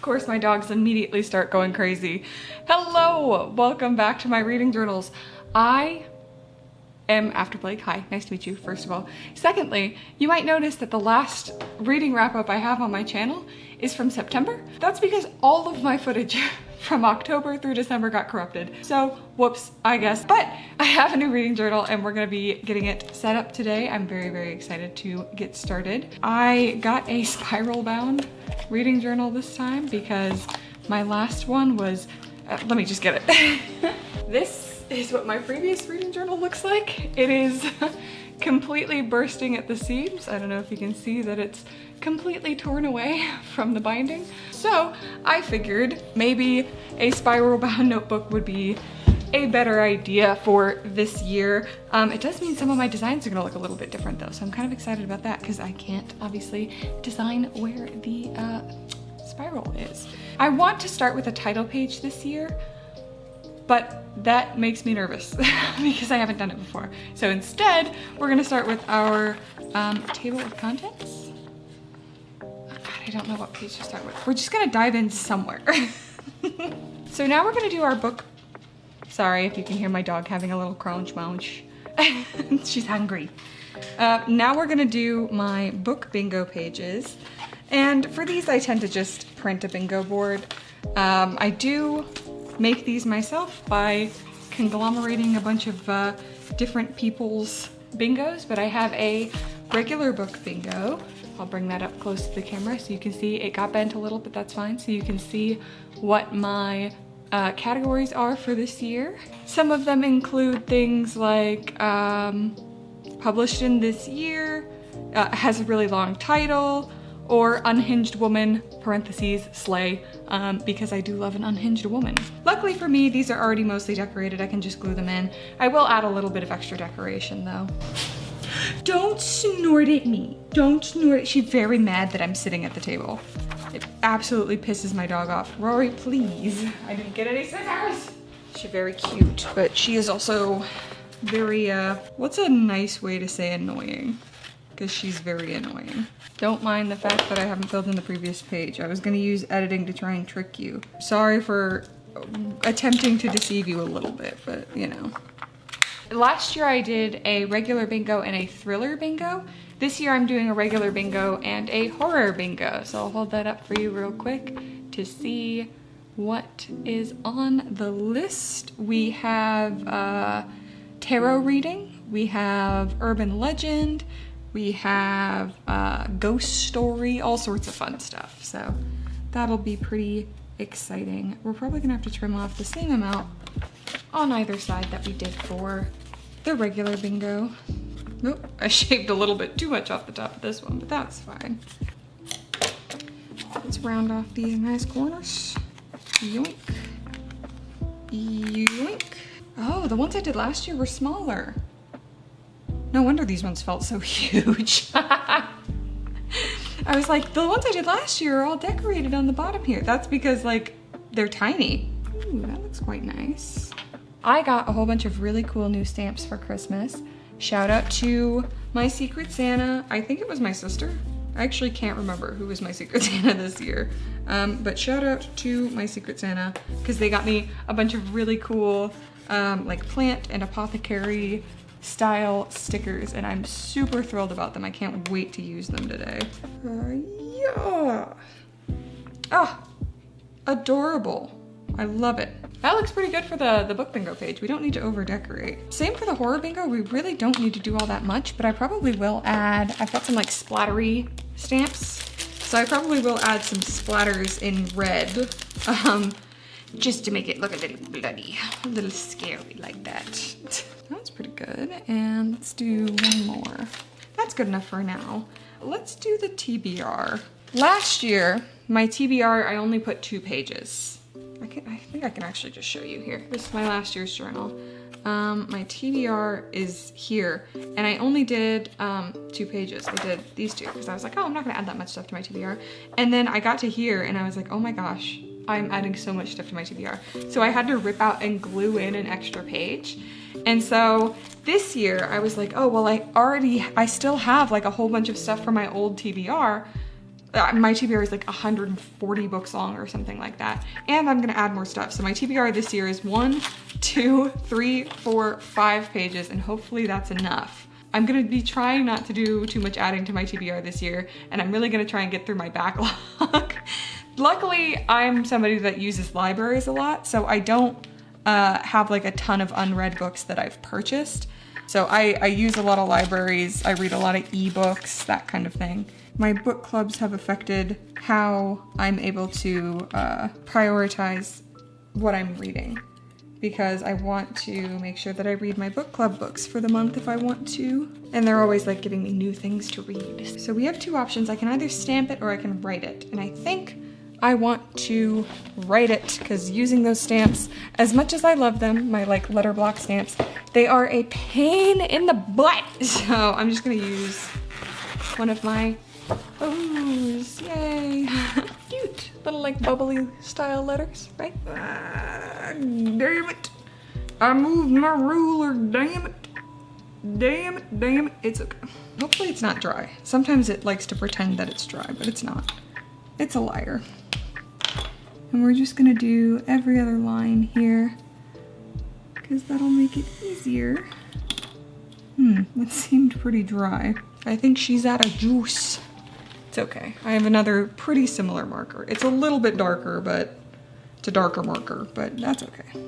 course, my dogs immediately start going crazy. Hello, welcome back to my reading journals. I am After Blake. Hi, nice to meet you, first of all. Secondly, you might notice that the last reading wrap up I have on my channel is from September. That's because all of my footage from October through December got corrupted. So, whoops, I guess. But I have a new reading journal and we're gonna be getting it set up today. I'm very, very excited to get started. I got a spiral bound reading journal this time because my last one was, let me just get it. This is what my previous reading journal looks like. It is completely bursting at the seams. I don't know if you can see that it's completely torn away from the binding. So I figured maybe a spiral bound notebook would be a better idea for this year. It does mean some of my designs are gonna look a little bit different though, so I'm kind of excited about that because I can't obviously design where the spiral is. I want to start with a title page this year, but that makes me nervous because I haven't done it before. So instead, we're gonna start with our table of contents. I don't know what page to start with. We're just gonna dive in somewhere. So now we're gonna do our book. Sorry if you can hear my dog having a little crunch munch. She's hungry. Now we're gonna do my book bingo pages. And for these, I tend to just print a bingo board. I do make these myself by conglomerating a bunch of different people's bingos, but I have a regular book bingo. I'll bring that up close to the camera so you can see. It got bent a little, but that's fine. So you can see what my categories are for this year. Some of them include things like published in this year, has a really long title, or unhinged woman, parentheses, slay, because I do love an unhinged woman. Luckily for me, these are already mostly decorated. I can just glue them in. I will add a little bit of extra decoration though. Don't snort at me. Don't snort. She's very mad that I'm sitting at the table. It absolutely pisses my dog off. Rory, please. I didn't get any scissors. She's very cute, but she is also very, what's a nice way to say annoying? Because she's very annoying. Don't mind the fact that I haven't filled in the previous page. I was gonna use editing to try and trick you. Sorry for attempting to deceive you a little bit, but you know. Last year I did a regular bingo and a thriller bingo. This year I'm doing a regular bingo and a horror bingo. So I'll hold that up for you real quick to see what is on the list. We have tarot reading, we have urban legend, we have ghost story, all sorts of fun stuff. So that'll be pretty exciting. We're probably gonna have to trim off the same amount on either side that we did for the regular bingo. Nope, I shaved a little bit too much off the top of this one, but that's fine. Let's round off these nice corners. Yoink. Yoink. Oh, the ones I did last year were smaller. No wonder these ones felt so huge. I was like, the ones I did last year are all decorated on the bottom here. That's because like, they're tiny. Ooh, that looks quite nice. I got a whole bunch of really cool new stamps for Christmas. Shout out to my Secret Santa. I think it was my sister. I actually can't remember who was my Secret Santa this year. But shout out to my Secret Santa because they got me a bunch of really cool like plant and apothecary style stickers and I'm super thrilled about them. I can't wait to use them today. Yeah. Oh, adorable. I love it. That looks pretty good for the book bingo page. We don't need to over decorate. Same for the horror bingo. We really don't need to do all that much, but I probably will add, I've got some like splattery stamps. So I probably will add some splatters in red, just to make it look a little bloody, a little scary like that. That's pretty good. And let's do one more. That's good enough for now. Let's do the TBR. Last year, my TBR, I only put 2 pages. I think I can actually just show you here. This is my last year's journal. My TBR is here, and I only did 2 pages. I did these 2 because I was like, oh, I'm not gonna add that much stuff to my TBR. And then I got to here and I was like, oh my gosh, I'm adding so much stuff to my TBR. So I had to rip out and glue in an extra page. And so this year I was like, oh, well, I still have like a whole bunch of stuff from my old TBR. my TBR is like 140 books long or something like that. And I'm gonna add more stuff. So my TBR this year is 1, 2, 3, 4, 5 pages, and hopefully that's enough. I'm gonna be trying not to do too much adding to my TBR this year, and I'm really gonna try and get through my backlog. Luckily, I'm somebody that uses libraries a lot, so I don't have like a ton of unread books that I've purchased. So I use a lot of libraries, I read a lot of ebooks, that kind of thing. My book clubs have affected how I'm able to prioritize what I'm reading, because I want to make sure that I read my book club books for the month if I want to. And they're always like giving me new things to read. So we have two options. I can either stamp it or I can write it. And I think I want to write it, because using those stamps, as much as I love them, my like letter block stamps, they are a pain in the butt. So I'm just gonna use one of my O's, yay. Cute, little like bubbly style letters, right? Damn it. I moved my ruler, damn it. Damn it, damn it, it's okay. Hopefully it's not dry. Sometimes it likes to pretend that it's dry, but it's not. It's a liar. And we're just gonna do every other line here, because that'll make it easier. That seemed pretty dry. I think she's out of juice. It's okay. I have another pretty similar marker. It's a little bit darker, but it's a darker marker, but that's okay.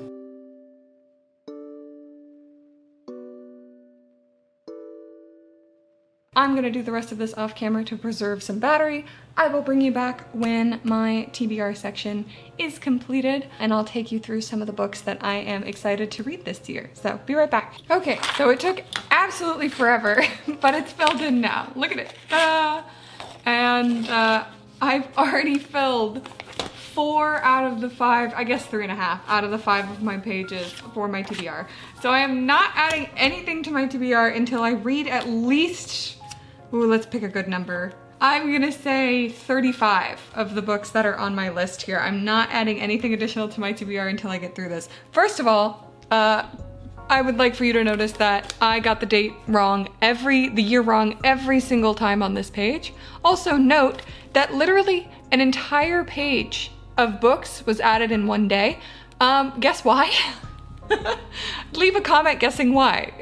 I'm gonna do the rest of this off camera to preserve some battery. I will bring you back when my TBR section is completed, and I'll take you through some of the books that I am excited to read this year. So be right back. Okay, so it took absolutely forever, but it's filled in now. Look at it. Ta-da! And I've already filled 4 out of the 5, I guess 3.5 out of the 5 of my pages for my TBR. So I am not adding anything to my TBR until I read at least, ooh, let's pick a good number. I'm gonna say 35 of the books that are on my list here. I'm not adding anything additional to my TBR until I get through this. First of all, I would like for you to notice that I got the date wrong, the year wrong every single time on this page. Also note that literally an entire page of books was added in one day. Guess why? Leave a comment guessing why.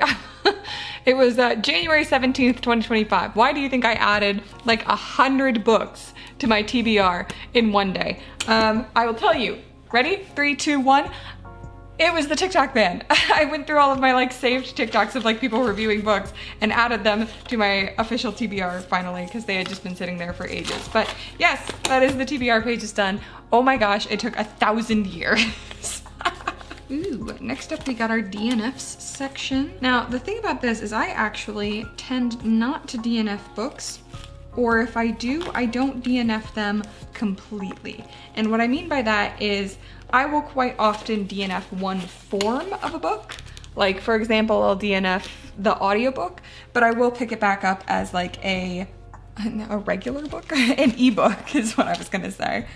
It was January 17th, 2025. Why do you think I added like 100 books to my TBR in one day? I will tell you. Ready? 3, 2, 1. It was the TikTok ban. I went through all of my like saved TikToks of like people reviewing books and added them to my official TBR finally, because they had just been sitting there for ages. But yes, that is the TBR page is done. Oh my gosh, it took 1,000 years. Ooh, next up we got our DNFs section. Now, the thing about this is I actually tend not to DNF books, or if I do, I don't DNF them completely. And what I mean by that is I will quite often DNF one form of a book. Like, for example, I'll DNF the audiobook, but I will pick it back up as like a regular book? An ebook is what I was gonna say.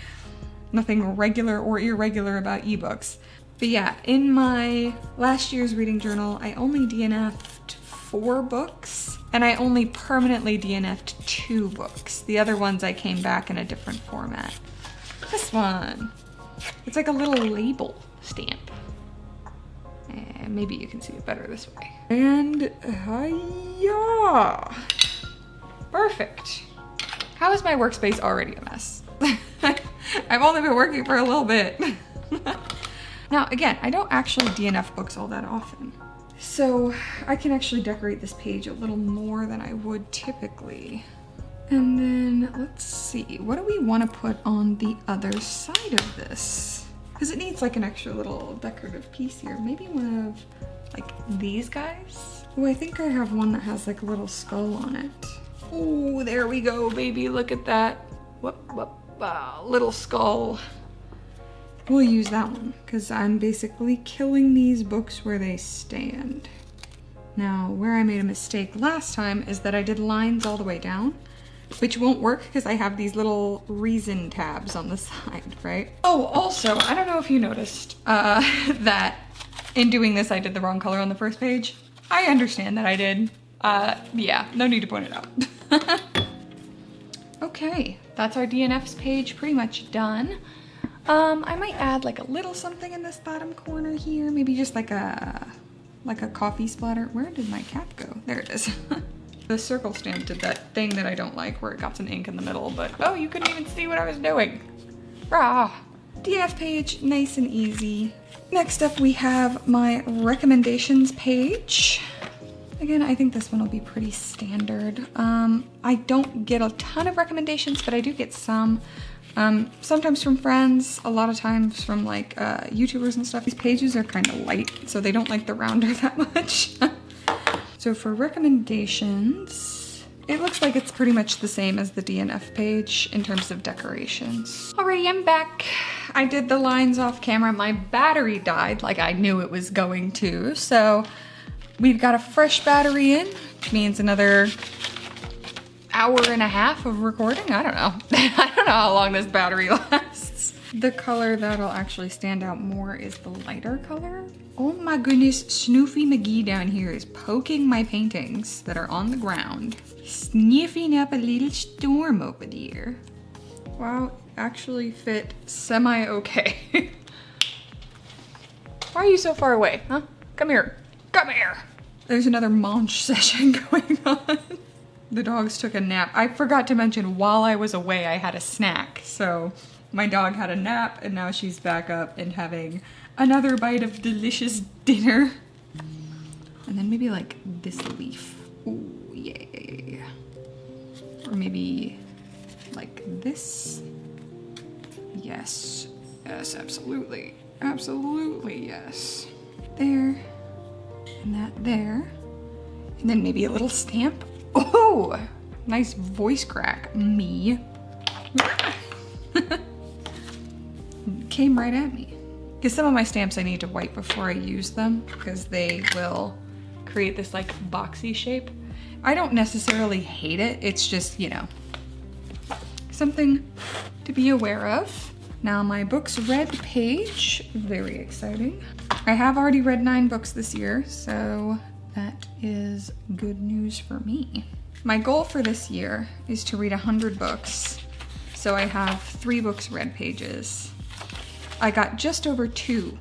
Nothing regular or irregular about ebooks. But yeah, in my last year's reading journal, I only DNF'd 4 books, and I only permanently DNF'd 2 books. The other ones I came back in a different format. This one, it's like a little label stamp. And maybe you can see it better this way. And yeah, perfect. How is my workspace already a mess? I've only been working for a little bit. Now, again, I don't actually DNF books all that often. So I can actually decorate this page a little more than I would typically. And then let's see, what do we want to put on the other side of this? Because it needs like an extra little decorative piece here. Maybe one of like these guys? Oh, I think I have one that has like a little skull on it. Oh, there we go, baby, look at that. Whoop, whoop, little skull. We'll use that one, because I'm basically killing these books where they stand. Now, where I made a mistake last time is that I did lines all the way down, which won't work because I have these little reason tabs on the side, right? Oh, also, I don't know if you noticed that in doing this I did the wrong color on the first page. I understand that I did. Yeah, no need to point it out. Okay. Okay, that's our DNFs page pretty much done. I might add like a little something in this bottom corner here, maybe just like a coffee splatter. Where did my cap go? There it is. The circle stamp did that thing that I don't like where it got some ink in the middle, but oh, you couldn't even see what I was doing. Rah! DNF page, nice and easy. Next up we have my recommendations page. Again, I think this one will be pretty standard. I don't get a ton of recommendations, but I do get some. Sometimes from friends, a lot of times from like YouTubers and stuff. These pages are kind of light, so they don't like the rounder that much. So for recommendations, it looks like it's pretty much the same as the DNF page in terms of decorations. Alrighty, I'm back. I did the lines off camera. My battery died like I knew it was going to, so we've got a fresh battery in, which means another hour and a half of recording. I don't know. I don't know how long this battery lasts. The color that'll actually stand out more is the lighter color. Oh my goodness, Snoofy McGee down here is poking my paintings that are on the ground. Sniffing up a little storm over there. Wow, actually fit semi-okay. Why are you so far away, huh? Come here, come here. There's another munch session going on. The dogs took a nap. I forgot to mention while I was away, I had a snack. So my dog had a nap and now she's back up and having another bite of delicious dinner. And then maybe like this leaf. Ooh, yay. Or maybe like this. Yes, yes, absolutely. Absolutely, yes. There, and that there. And then maybe a little stamp. Oh, nice voice crack, me. Came right at me. Because some of my stamps I need to wipe before I use them because they will create this like boxy shape. I don't necessarily hate it, it's just, you know, something to be aware of. Now my books read page, very exciting. I have already read 9 books this year, so that is good news for me. My goal for this year is to read 100 books. So I have 3 books read pages. I got just over 2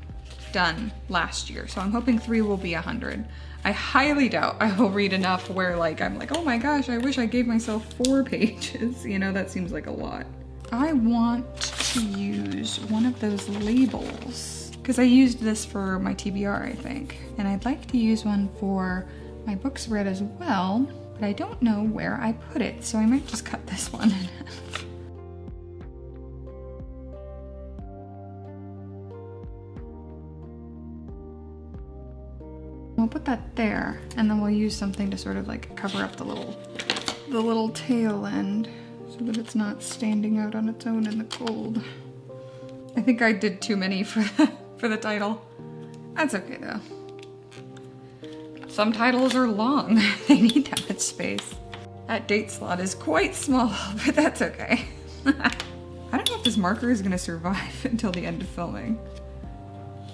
done last year, so I'm hoping 3 will be 100. I highly doubt I will read enough where like I'm like, oh my gosh, I wish I gave myself 4 pages. You know, that seems like a lot. I want to use one of those labels because I used this for my TBR, I think. And I'd like to use one for my books read as well, but I don't know where I put it, so I might just cut this one in half. We'll put that there, and then we'll use something to sort of like cover up the little tail end so that it's not standing out on its own in the cold. I think I did too many for the title. That's okay though. Some titles are long. They need that much space. That date slot is quite small, but that's okay. I don't know if this marker is gonna survive until the end of filming.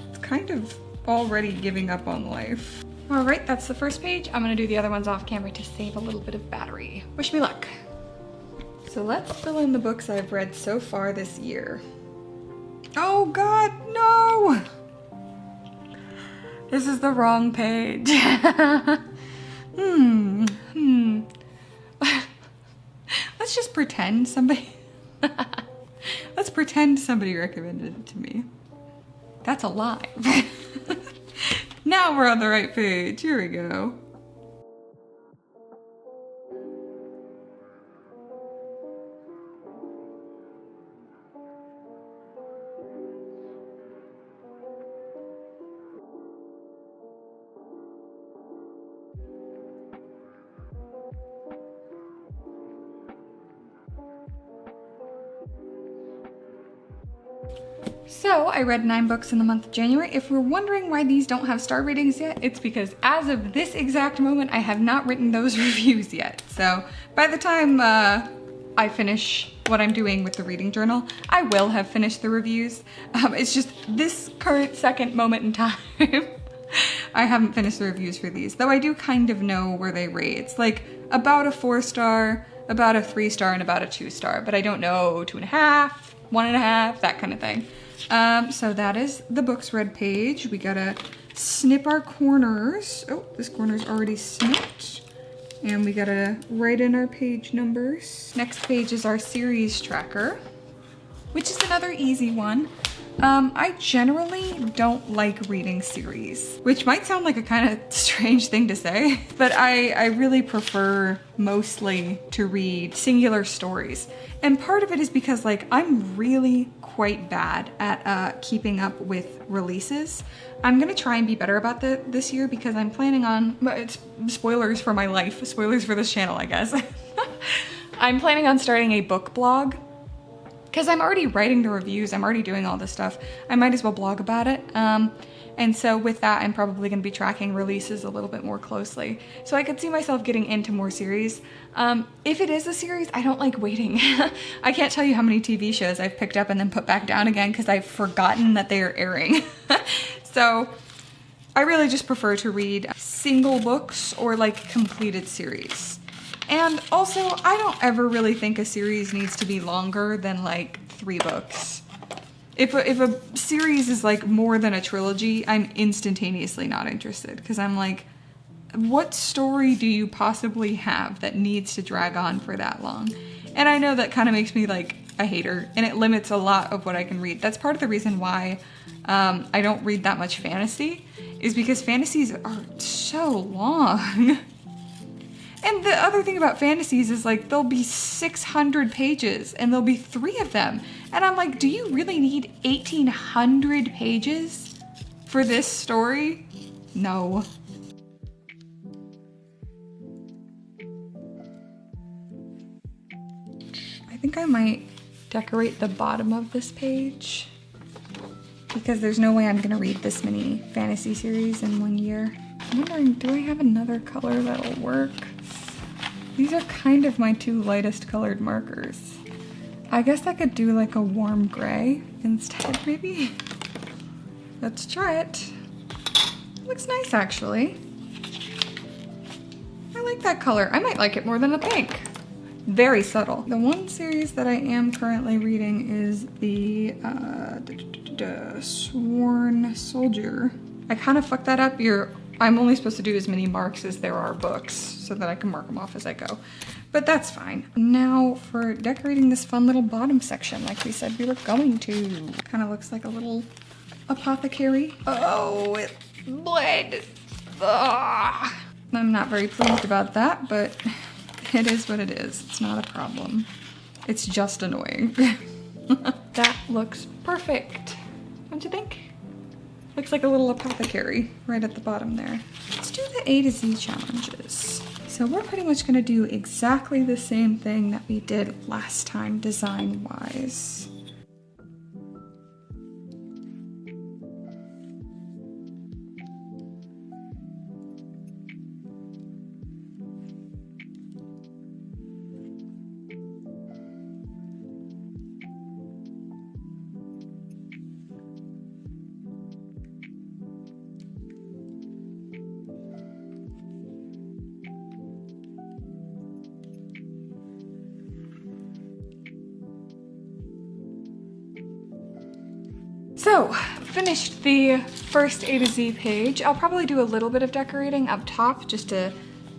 It's kind of already giving up on life. All right, that's the first page. I'm gonna do the other ones off camera to save a little bit of battery. Wish me luck. So let's fill in the books I've read so far this year. Oh God, no! This is the wrong page. Let's just pretend somebody, let's pretend somebody recommended it to me. That's a lie. Now we're on the right page. Here we go. So I read 9 books in the month of January. If you're wondering why these don't have star ratings yet, it's because as of this exact moment, I have not written those reviews yet. So by the time I finish what I'm doing with the reading journal, I will have finished the reviews. It's just this current second moment in time, I haven't finished the reviews for these, though I do kind of know where they rate. It's like about a 4-star, about a 3-star and about a 2-star, but I don't know 2.5, 1.5, that kind of thing. So that is the books read page. We gotta snip our corners. Oh, this corner's already snipped. And we gotta write in our page numbers. Next page is our series tracker, which is another easy one. I generally don't like reading series, which might sound like a kind of strange thing to say, but I really prefer mostly to read singular stories. And part of it is because like I'm really quite bad at keeping up with releases. I'm gonna try and be better about this year because I'm planning on, it's spoilers for my life, spoilers for this channel, I guess. I'm planning on starting a book blog. Because I'm already writing the reviews, I'm already doing all this stuff, I might as well blog about it. And so with that, I'm probably gonna be tracking releases a little bit more closely. So I could see myself getting into more series. If it is a series, I don't like waiting. I can't tell you how many TV shows I've picked up and then put back down again because I've forgotten that they are airing. So I really just prefer to read single books or like completed series. And also, I don't ever really think a series needs to be longer than like 3 books. If a series is like more than a trilogy, I'm instantaneously not interested because I'm like, what story do you possibly have that needs to drag on for that long? And I know that kind of makes me like a hater and it limits a lot of what I can read. That's part of the reason why I don't read that much fantasy, is because fantasies are so long. And the other thing about fantasies is like there'll be 600 pages and there'll be 3 of them. And I'm like, do you really need 1,800 pages for this story? No. I think I might decorate the bottom of this page because there's no way I'm gonna read this many fantasy series in 1 year. I'm wondering, do I have another color that'll work? These are kind of my 2 lightest colored markers. I guess I could do like a warm gray instead, maybe? Let's try it. Looks nice, actually. I like that color. I might like it more than the pink. Very subtle. The one series that I am currently reading is the Sworn Soldier. I kind of fucked that up. I'm only supposed to do as many marks as there are books so that I can mark them off as I go. But that's fine. Now for decorating this fun little bottom section like we said we were going to. Kind of looks like a little apothecary. Oh, it bled. Ugh. I'm not very pleased about that, but it is what it is. It's not a problem. It's just annoying. That looks perfect. Don't you think? Looks like a little apothecary right at the bottom there. Let's do the A to Z challenges. So we're pretty much gonna do exactly the same thing that we did last time design-wise. So, finished the first A to Z page. I'll probably do a little bit of decorating up top just to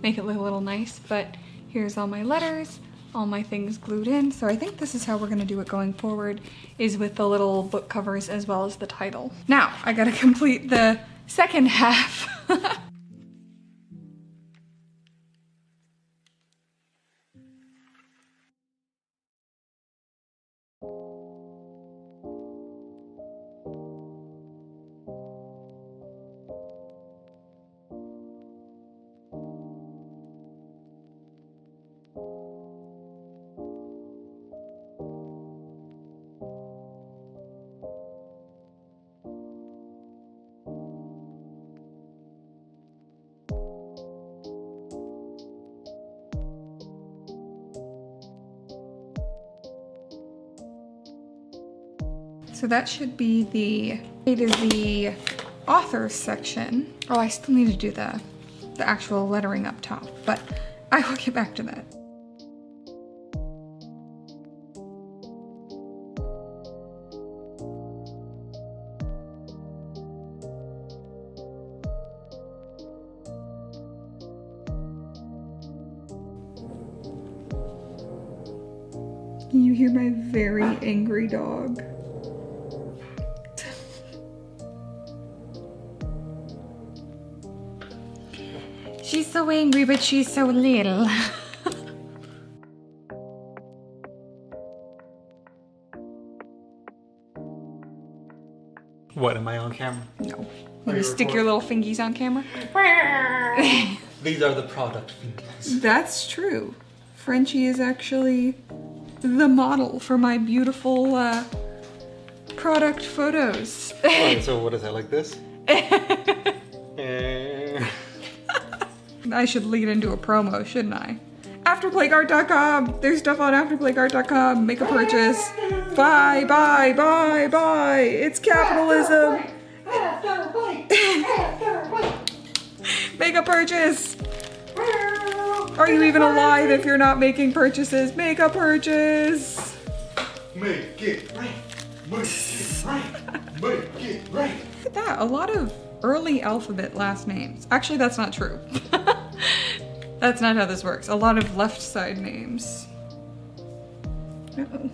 make it look a little nice, but here's all my letters, all my things glued in. So I think this is how we're gonna do it going forward, is with the little book covers as well as the title. Now, I gotta complete the second half. So that should be the A to Z authors section. Oh, I still need to do the actual lettering up top, but I will get back to that. Can you hear my very angry dog? She's so angry, but she's so little. What, am I on camera? No. You gonna stick your little fingies on camera? These are the product fingies. That's true. Frenchie is actually the model for my beautiful product photos. Alright, so what is that, like this? I should lead into a promo, shouldn't I? AfterPlagueArt.com! There's stuff on AfterPlagueArt.com. Make a purchase. Buy, buy, buy, buy! It's capitalism! Make a purchase! Are you even alive if you're not making purchases? Make a purchase! Make it right! Make it right! Make it right! Look at that, a lot of early alphabet last names. Actually, that's not true. That's not how this works. A lot of left side names. Uh-oh.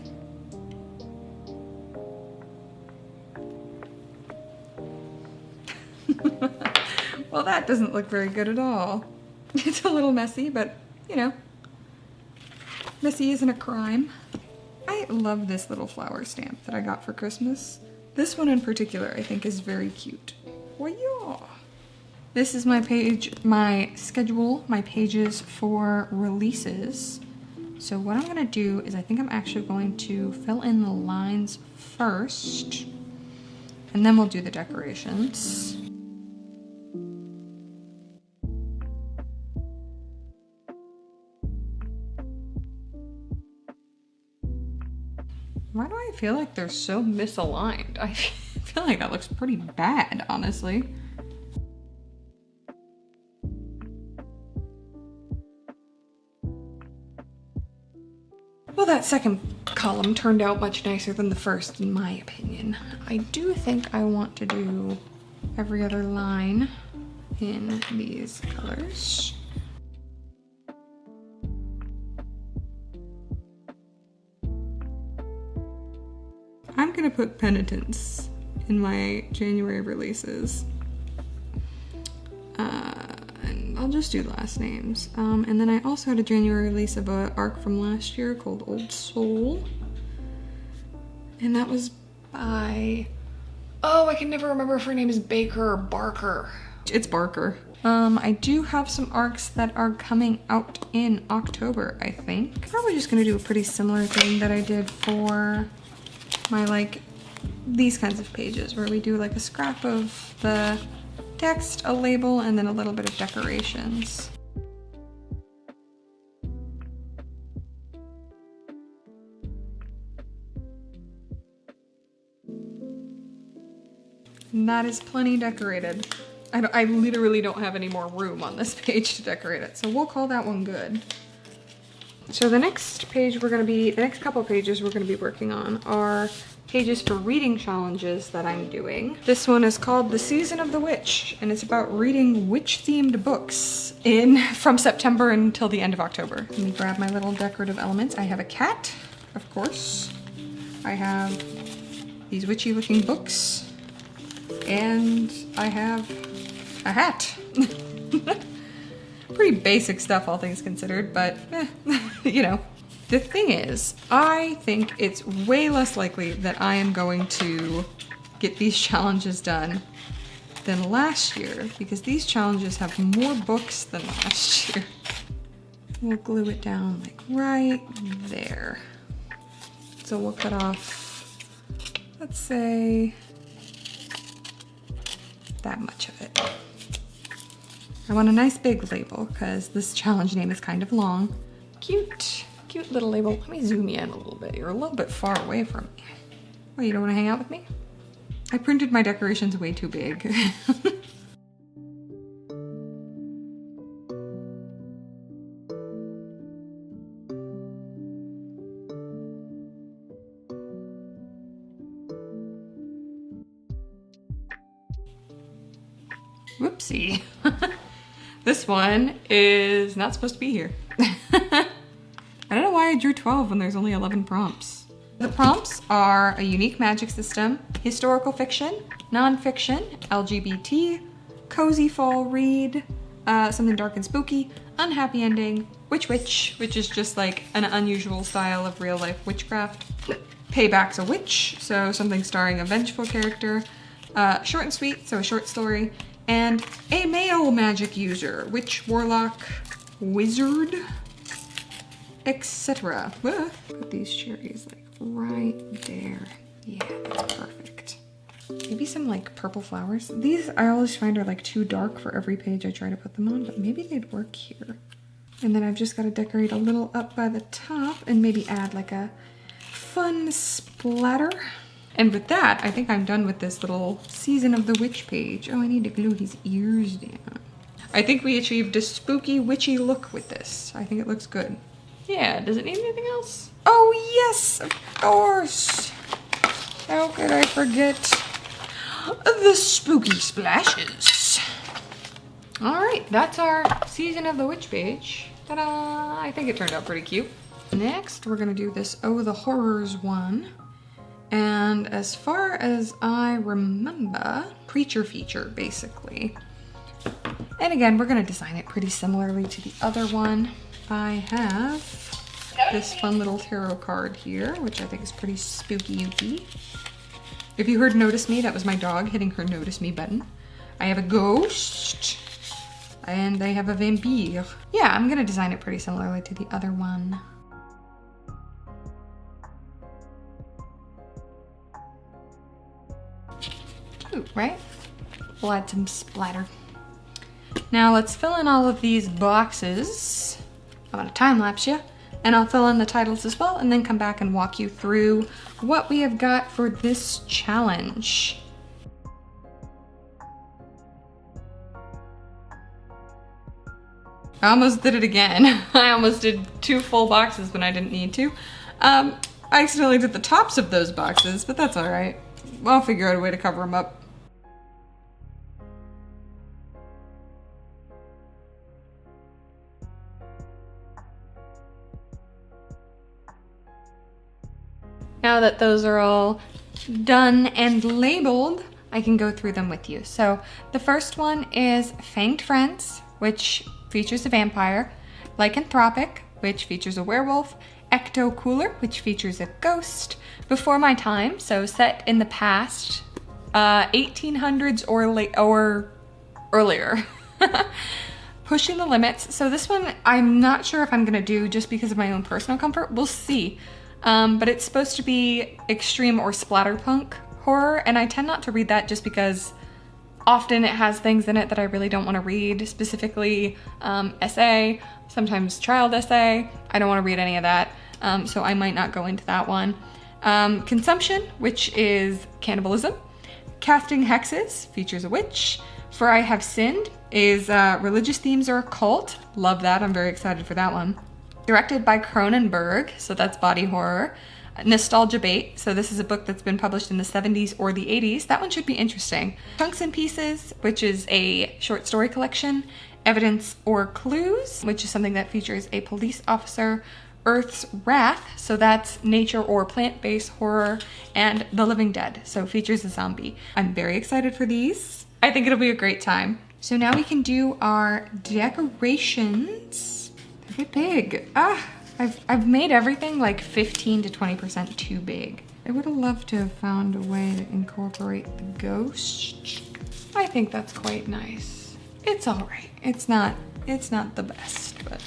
Well, that doesn't look very good at all. It's a little messy, but, you know, messy isn't a crime. I love this little flower stamp that I got for Christmas. This one in particular I think is very cute. Well, yeah. This is my page, my schedule, my pages for releases. So what I'm gonna do is I think I'm actually going to fill in the lines first, and then we'll do the decorations. Why do I feel like they're so misaligned? I feel like that looks pretty bad, honestly. Well, that second column turned out much nicer than the first, in my opinion. I do think I want to do every other line in these colors. I'm gonna put Penitence in my January releases. And I'll just do last names. And then I also had a January release of an arc from last year called Old Soul. And that was by, oh, I can never remember if her name is Baker or Barker. It's Barker. I do have some arcs that are coming out in October, I think. Probably just gonna do a pretty similar thing that I did for my, like, these kinds of pages where we do like a scrap of the text, a label, and then a little bit of decorations. And that is plenty decorated. I literally don't have any more room on this page to decorate it, so we'll call that one good. So the next page the next couple pages we're gonna be working on are pages for reading challenges that I'm doing. This one is called The Season of the Witch, and it's about reading witch-themed books from September until the end of October. Let me grab my little decorative elements. I have a cat, of course. I have these witchy-looking books, and I have a hat. Pretty basic stuff, all things considered, but you know. The thing is, I think it's way less likely that I am going to get these challenges done than last year, because these challenges have more books than last year. We'll glue it down like right there. So we'll cut off, let's say, that much of it. I want a nice big label because this challenge name is kind of long. Cute. Cute little label. Let me zoom you in a little bit. You're a little bit far away from me. Oh, you don't want to hang out with me? I printed my decorations way too big. Whoopsie. This one is not supposed to be here. I don't know why I drew 12 when there's only 11 prompts. The prompts are a unique magic system, historical fiction, non-fiction, LGBT, cozy fall read, something dark and spooky, unhappy ending, witch, which is just like an unusual style of real life witchcraft, payback's a witch, so something starring a vengeful character, short and sweet, so a short story, and a male magic user, witch, warlock, wizard, etc. Put these cherries like right there. Yeah, that's perfect. Maybe some like purple flowers. These I always find are like too dark for every page I try to put them on, but maybe they'd work here. And then I've just got to decorate a little up by the top and maybe add like a fun splatter. And with that, I think I'm done with this little Season of the Witch page. Oh, I need to glue his ears down. I think we achieved a spooky, witchy look with this. I think it looks good. Yeah, does it need anything else? Oh yes, of course. How could I forget the spooky splashes? All right, that's our Season of the Witch page. Ta-da! I think it turned out pretty cute. Next, we're gonna do this Oh the Horrors one. And as far as I remember, creature feature, basically. And again, we're gonna design it pretty similarly to the other one. I have this fun little tarot card here, which I think is pretty spooky-ooky. If you heard Notice Me, that was my dog hitting her Notice Me button. I have a ghost, and I have a vampire. Yeah, I'm gonna design it pretty similarly to the other one. Ooh, right? We'll add some splatter. Now let's fill in all of these boxes. I'm gonna time lapse you, and I'll fill in the titles as well, and then come back and walk you through what we have got for this challenge. I almost did it again. I almost did 2 full boxes when I didn't need to. I accidentally did the tops of those boxes, but that's all right. I'll figure out a way to cover them up. Now that those are all done and labeled, I can go through them with you. So the first one is Fanged Friends, which features a vampire, Lycanthropic, which features a werewolf, Ecto Cooler, which features a ghost, Before My Time, so set in the past, 1800s or earlier. Pushing the Limits. So this one, I'm not sure if I'm gonna do just because of my own personal comfort. We'll see. But it's supposed to be extreme or splatterpunk horror, and I tend not to read that just because often it has things in it that I really don't want to read, specifically essay, sometimes child essay. I don't want to read any of that, so I might not go into that one. Consumption, which is cannibalism. Casting Hexes, features a witch. For I Have Sinned is religious themes or occult. Love that, I'm very excited for that one. Directed by Cronenberg, so that's body horror. Nostalgia Bait, so this is a book that's been published in the 70s or the 80s. That one should be interesting. Chunks and Pieces, which is a short story collection. Evidence or Clues, which is something that features a police officer. Earth's Wrath, so that's nature or plant-based horror. And The Living Dead, so features a zombie. I'm very excited for these. I think it'll be a great time. So now we can do our decorations. They're big. I've made everything like 15 to 20% too big. I would have loved to have found a way to incorporate the ghost. I think that's quite nice. It's all right. It's not the best, but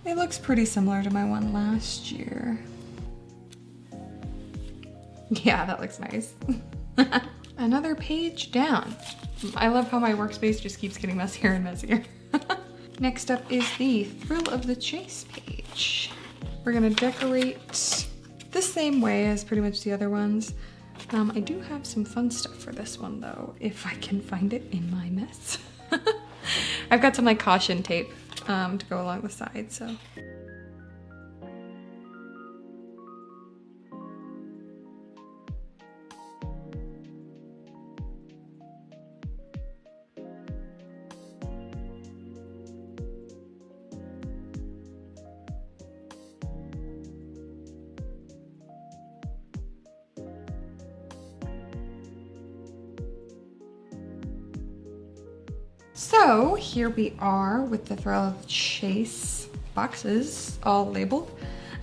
it looks pretty similar to my one last year. Yeah, that looks nice. Another page down. I love how my workspace just keeps getting messier and messier. Next up is the Thrill of the Chase page. We're gonna decorate the same way as pretty much the other ones. I do have some fun stuff for this one though, if I can find it in my mess. I've got some like caution tape to go along the side, so. So here we are with the Thrill of the Chase boxes all labeled.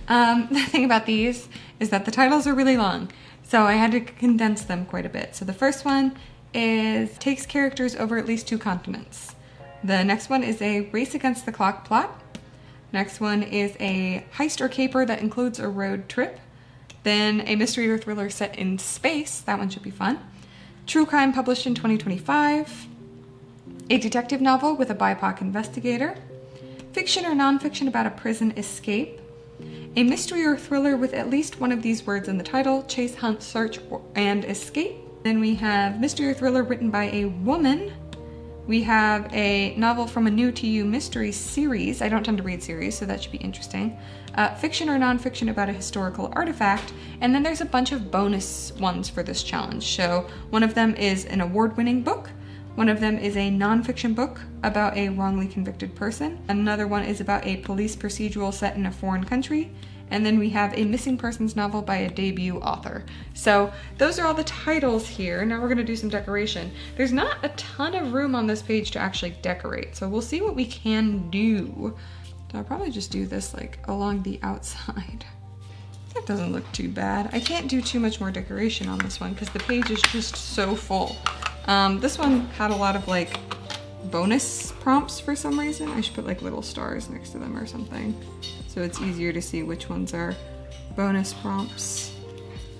The thing about these is that the titles are really long, so I had to condense them quite a bit. So the first one is takes characters over at least 2 continents. The next one is a race against the clock plot. Next one is a heist or caper that includes a road trip. Then a mystery or thriller set in space. That one should be fun. True crime published in 2025. A detective novel with a BIPOC investigator. Fiction or nonfiction about a prison escape. A mystery or thriller with at least one of these words in the title. Chase, hunt, search, and escape. Then we have mystery or thriller written by a woman. We have a novel from a new to you mystery series. I don't tend to read series, so that should be interesting. Fiction or nonfiction about a historical artifact. And then there's a bunch of bonus ones for this challenge. So one of them is an award-winning book. One of them is a nonfiction book about a wrongly convicted person. Another one is about a police procedural set in a foreign country. And then we have a missing persons novel by a debut author. So those are all the titles here. Now we're gonna do some decoration. There's not a ton of room on this page to actually decorate, so we'll see what we can do. So I'll probably just do this like along the outside. That doesn't look too bad. I can't do too much more decoration on this one because the page is just so full. This one had a lot of like bonus prompts for some reason. I should put like little stars next to them or something, so it's easier to see which ones are bonus prompts.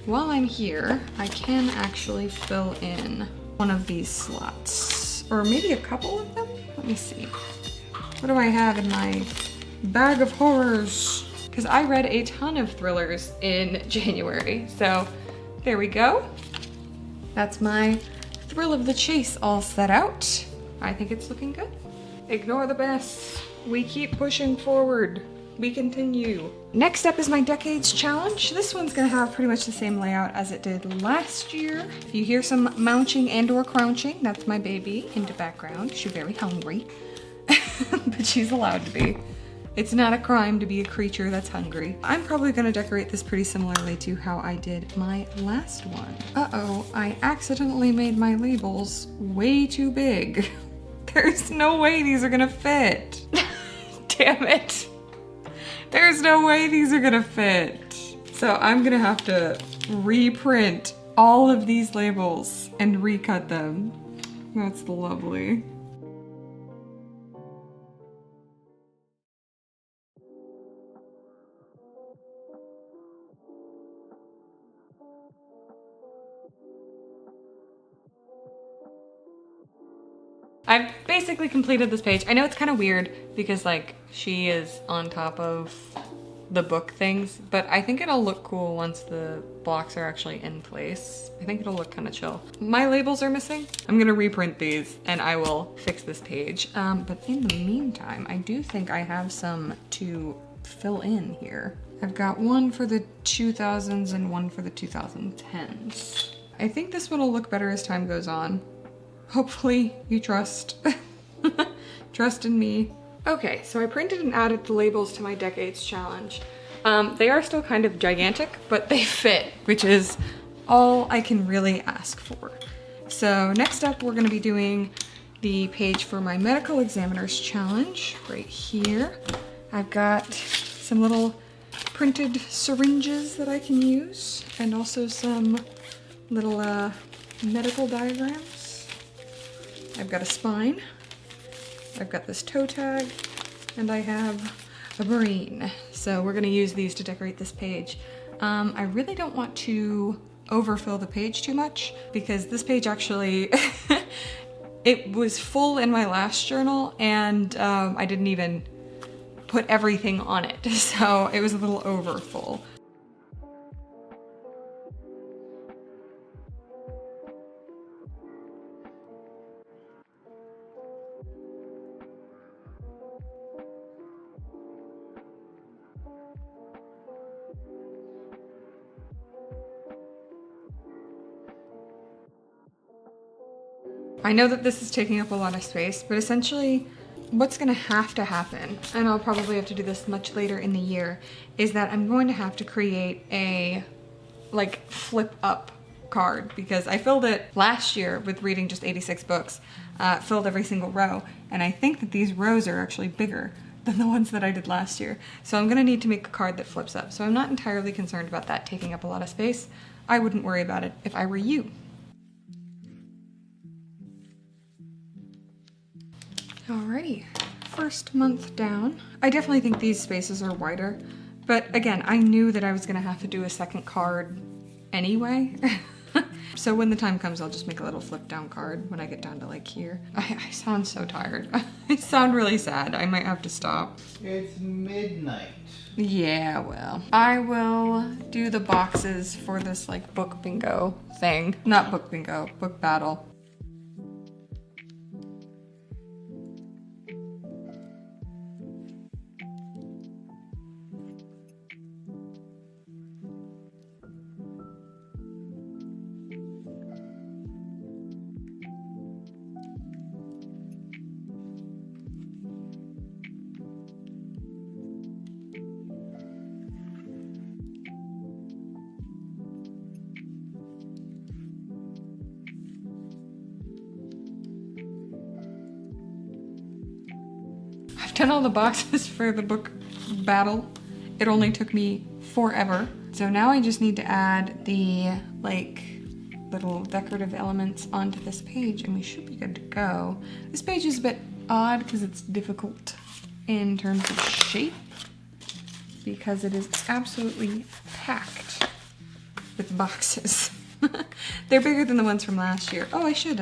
While I'm here, I can actually fill in one of these slots, or maybe a couple of them. Let me see. What do I have in my bag of horrors? Because I read a ton of thrillers in January, so there we go. That's my Thrill of the Chase all set out. I think it's looking good. Ignore the mess. We keep pushing forward. We continue. Next up is my Decades Challenge. This one's gonna have pretty much the same layout as it did last year. If you hear some mounching and or crouching, that's my baby in the background. She's very hungry, but she's allowed to be. It's not a crime to be a creature that's hungry. I'm probably gonna decorate this pretty similarly to how I did my last one. Uh-oh, I accidentally made my labels way too big. There's no way these are gonna fit. Damn it. There's no way these are gonna fit. So I'm gonna have to reprint all of these labels and recut them. That's lovely. I've basically completed this page. I know it's kind of weird because like she is on top of the book things, but I think it'll look cool once the blocks are actually in place. I think it'll look kind of chill. My labels are missing. I'm gonna reprint these and I will fix this page. But in the meantime, I do think I have some to fill in here. I've got one for the 2000s and one for the 2010s. I think this one will look better as time goes on. Hopefully you trust. Trust in me. Okay, so I printed and added the labels to my Decades Challenge. They are still kind of gigantic, but they fit, which is all I can really ask for. So next up, we're gonna be doing the page for my Medical Examiner's Challenge right here. I've got some little printed syringes that I can use, and also some little medical diagrams. I've got a spine, I've got this toe tag, and I have a brain. So we're gonna use these to decorate this page. I really don't want to overfill the page too much because this page actually, it was full in my last journal and I didn't even put everything on it. So it was a little over full. I know that this is taking up a lot of space, but essentially what's gonna have to happen, and I'll probably have to do this much later in the year, is that I'm going to have to create a like flip up card because I filled it last year with reading just 86 books, filled every single row, and I think that these rows are actually bigger than the ones that I did last year. So I'm gonna need to make a card that flips up. So I'm not entirely concerned about that taking up a lot of space. I wouldn't worry about it if I were you. Alrighty, first month down. I definitely think these spaces are wider, but again, I knew that I was gonna have to do a second card anyway. So when the time comes, I'll just make a little flip down card when I get down to like here. I sound so tired. I sound really sad. I might have to stop. It's midnight. Yeah, well, I will do the boxes for this like book bingo thing. Not book bingo, book battle. I've done all the boxes for the book battle. It only took me forever. So now I just need to add the like little decorative elements onto this page and we should be good to go. This page is a bit odd because it's difficult in terms of shape because it is absolutely packed with boxes. They're bigger than the ones from last year. Oh, I should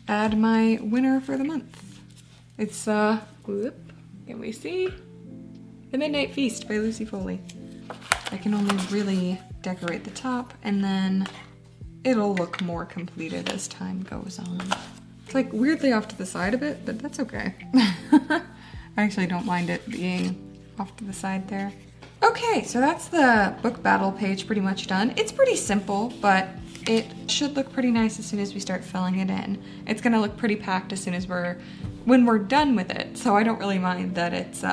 add my winner for the month. It's, whoop, can we see? The Midnight Feast by Lucy Foley. I can only really decorate the top and then it'll look more completed as time goes on. It's like weirdly off to the side a bit, but that's okay. I actually don't mind it being off to the side there. Okay, so that's the book battle page pretty much done. It's pretty simple, but it should look pretty nice as soon as we start filling it in. It's gonna look pretty packed as soon as when we're done with it, so I don't really mind that it's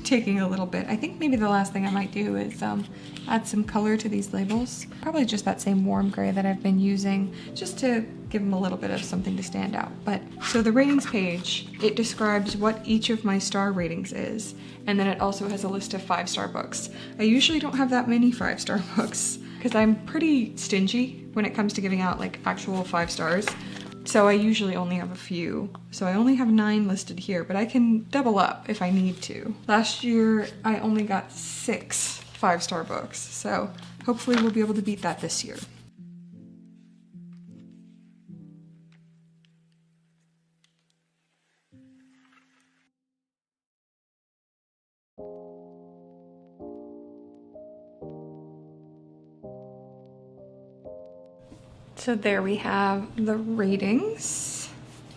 taking a little bit. I think maybe the last thing I might do is add some color to these labels. Probably just that same warm gray that I've been using, just to give them a little bit of something to stand out. But so the ratings page, it describes what each of my star ratings is, and then it also has a list of 5-star books. I usually don't have that many 5-star books because I'm pretty stingy when it comes to giving out like actual 5 stars. So I usually only have a few. So I only have 9 listed here, but I can double up if I need to. Last year, I only got 6 5-star books. So hopefully we'll be able to beat that this year. So there we have the ratings.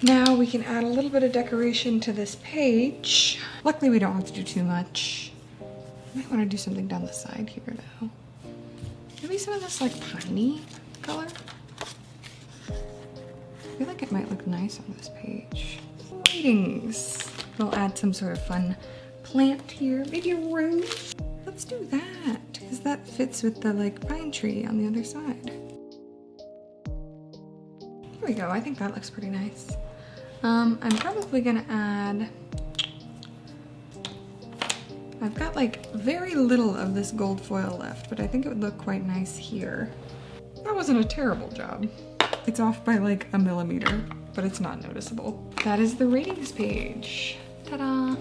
Now we can add a little bit of decoration to this page. Luckily we don't have to do too much. I might want to do something down the side here though. Maybe some of this like piney color. I feel like it might look nice on this page. Ratings. We'll add some sort of fun plant here. Maybe a rose. Let's do that because that fits with the like pine tree on the other side. Here we go, I think that looks pretty nice. I'm probably gonna add, I've got like very little of this gold foil left, but I think it would look quite nice here. That wasn't a terrible job. It's off by like a millimeter, but it's not noticeable. That is the ratings page. Ta-da!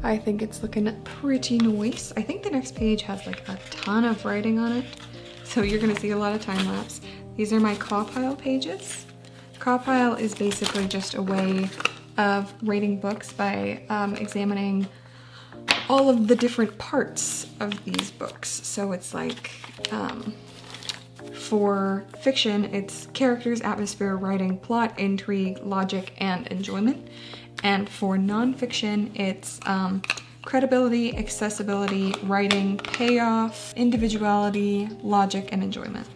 I think it's looking pretty nice. I think the next page has like a ton of writing on it, so you're gonna see a lot of time lapse. These are my CAWPILE pages. CAWPILE is basically just a way of rating books by examining all of the different parts of these books. So it's like, for fiction, it's characters, atmosphere, writing, plot, intrigue, logic, and enjoyment. And for nonfiction, it's credibility, accessibility, writing, payoff, individuality, logic, and enjoyment.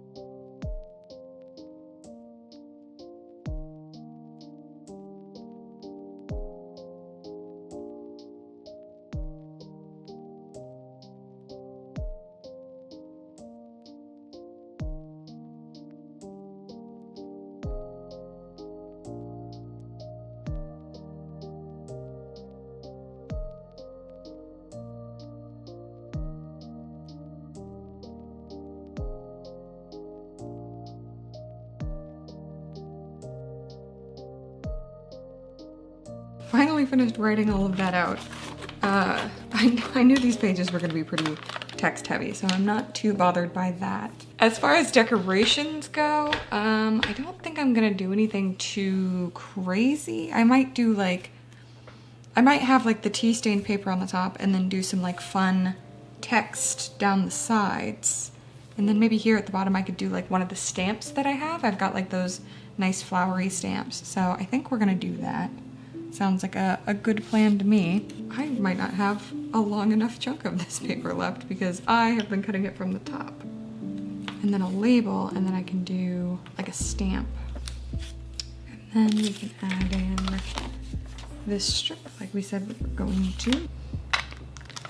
finally finished writing all of that out. I knew these pages were gonna be pretty text heavy, so I'm not too bothered by that. As far as decorations go, I don't think I'm gonna do anything too crazy. I might do like, I might have like the tea stained paper on the top and then do some like fun text down the sides. And then maybe here at the bottom I could do like one of the stamps that I have. I've got like those nice flowery stamps. So I think we're gonna do that. Sounds like a good plan to me. I might not have a long enough chunk of this paper left because I have been cutting it from the top. And then a label, and then I can do like a stamp. And then we can add in this strip like we said we were going to.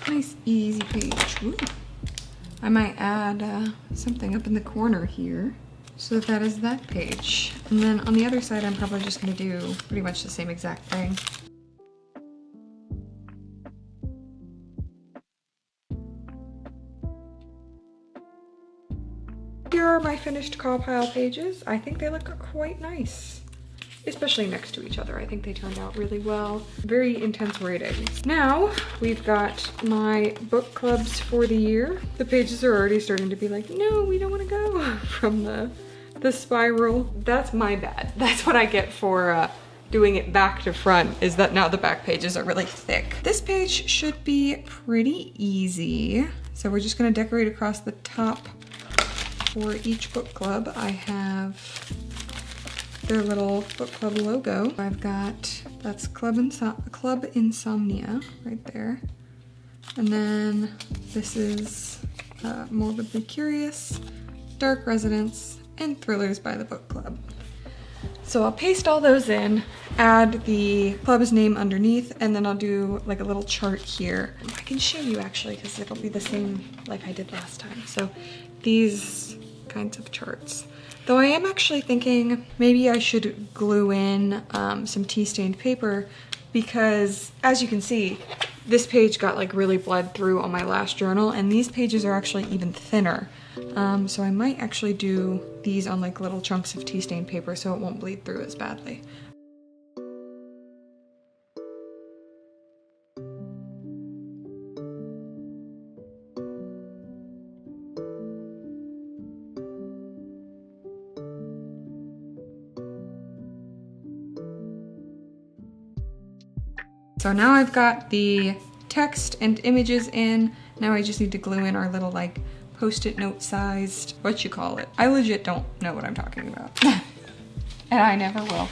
Nice easy page. Ooh. I might add something up in the corner here. So that is that page. And then on the other side, I'm probably just gonna do pretty much the same exact thing. Here are my finished CAWPILE pages. I think they look quite nice, especially next to each other. I think they turned out really well. Very intense writing. Now we've got my book clubs for the year. The pages are already starting to be like, no, we don't wanna go from the spiral. That's my bad. That's what I get for doing it back to front, is that now the back pages are really thick. This page should be pretty easy. So we're just gonna decorate across the top for each book club. I have their little book club logo. I've got, that's Club Insomnia right there. And then this is Morbidly Curious, Dark Residence, and Thrillers by the Book Club. So I'll paste all those in, add the club's name underneath, and then I'll do like a little chart here. I can show you actually because it'll be the same like I did last time. So these kinds of charts. Though I am actually thinking maybe I should glue in some tea stained paper, because as you can see, this page got like really bled through on my last journal, and these pages are actually even thinner. So I might actually do these on like little chunks of tea stained paper so it won't bleed through as badly. So now I've got the text and images in. Now I just need to glue in our little like post-it note sized, what you call it. I legit don't know what I'm talking about. And I never will.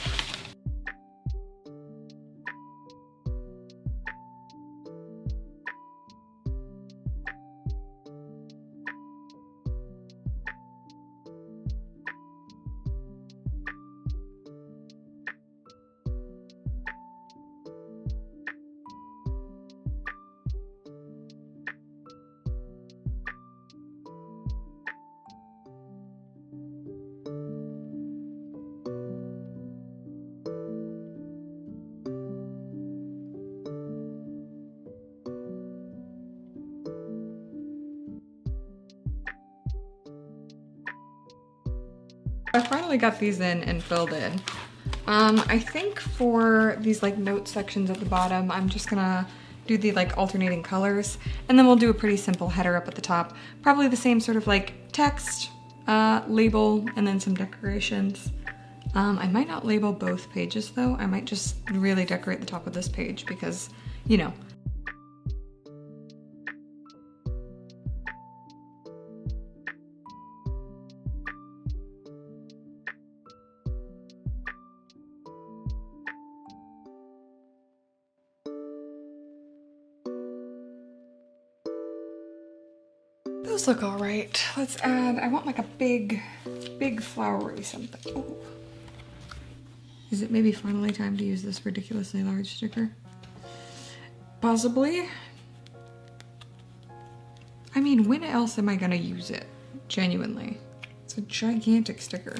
I finally got these in and filled in. I think for these like note sections at the bottom, I'm just gonna do the like alternating colors, and then we'll do a pretty simple header up at the top. Probably the same sort of like text, label, and then some decorations. I might not label both pages though. I might just really decorate the top of this page because, you know. Those look all right. Let's add, I want like a big flowery something. Ooh. Is it maybe finally time to use this ridiculously large sticker? Possibly. I mean, when else am I gonna use it? Genuinely. It's a gigantic sticker.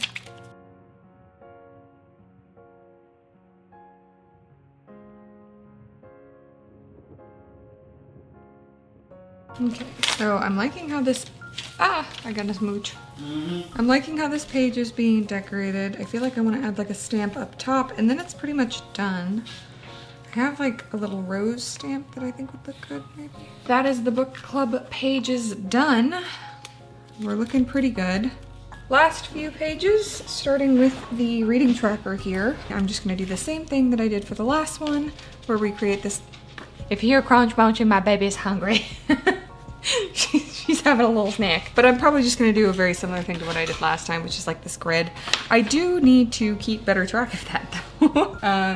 Okay, so I'm liking how this, I got a smooch. I'm liking how this page is being decorated. I feel like I want to add like a stamp up top, and then it's pretty much done. I I have like a little rose stamp that I think would look good, maybe. That is the book club pages done. We're looking pretty good. Last few pages, starting with the reading tracker here. I'm just gonna do the same thing that I did for the last one, where we create this. If you hear crunch munching, my baby is hungry. She's having a little snack. But I'm probably just gonna do a very similar thing to what I did last time, which is like this grid. I do need to keep better track of that though.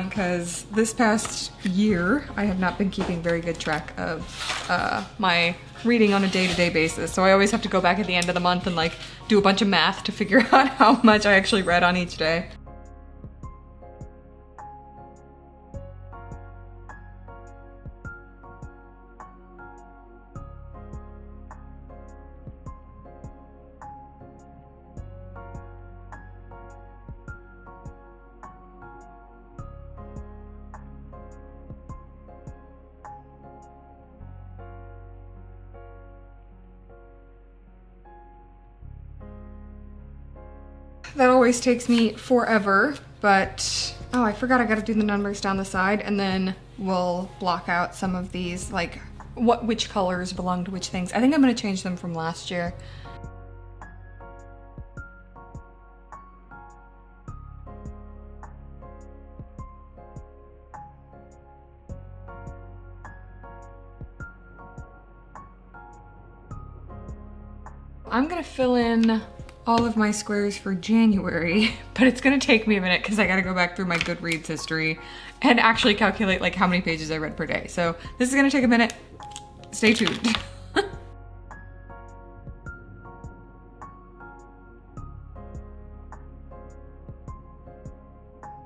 Because this past year, I have not been keeping very good track of my reading on a day-to-day basis. So I always have to go back at the end of the month and like do a bunch of math to figure out how much I actually read on each day. That always takes me forever, but oh, I forgot I gotta do the numbers down the side, and then we'll block out some of these, like which colors belong to which things. I think I'm gonna change them from last year. I'm gonna fill in all of my squares for January, but it's gonna take me a minute because I gotta go back through my Goodreads history and actually calculate like how many pages I read per day. So this is gonna take a minute. Stay tuned. I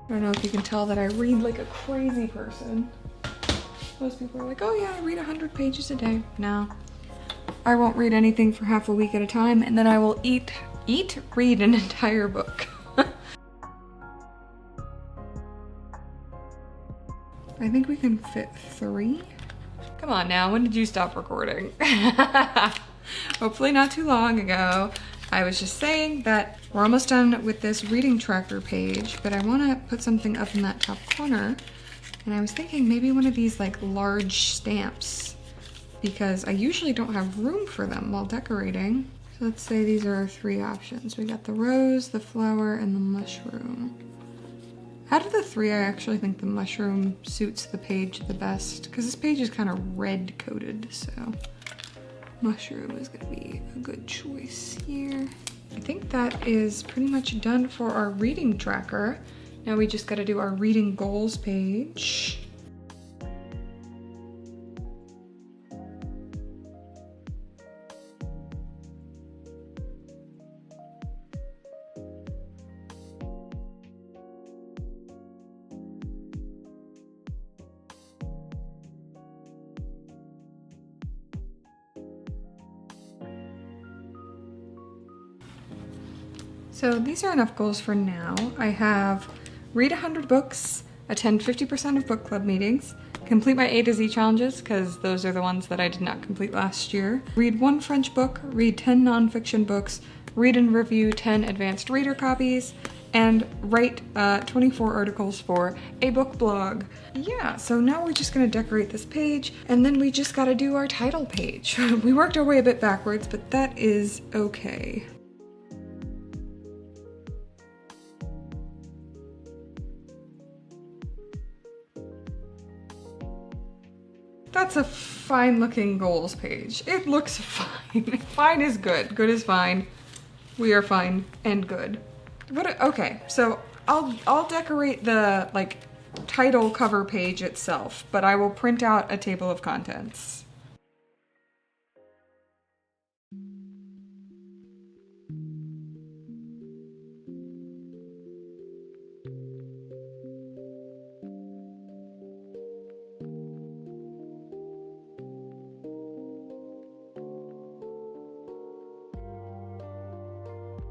don't know if you can tell that I read like a crazy person. Most people are like, oh yeah, I read 100 pages a day. No, I won't read anything for half a week at a time, and then I will read an entire book. I think we can fit 3. Come on now, when did you stop recording? Hopefully not too long ago. I was just saying that we're almost done with this reading tracker page, but I want to put something up in that top corner. And I was thinking maybe one of these like large stamps, because I usually don't have room for them while decorating. So let's say these are our 3 options. We got the rose, the flower, and the mushroom. Out of the 3, I actually think the mushroom suits the page the best, because this page is kind of red coated, so mushroom is gonna be a good choice here. I think that is pretty much done for our reading tracker. Now we just gotta do our reading goals page. So these are enough goals for now. I have read 100 books, attend 50% of book club meetings, complete my A to Z challenges, because those are the ones that I did not complete last year, read 1 French book, read 10 nonfiction books, read and review 10 advanced reader copies, and write 24 articles for a book blog. Yeah, so now we're just gonna decorate this page, and then we just gotta do our title page. We worked our way a bit backwards, but that is okay. That's a fine looking goals page. It looks fine. Fine is good. Good is fine. We are fine and good. Okay, so I'll decorate the like title cover page itself, but I will print out a table of contents.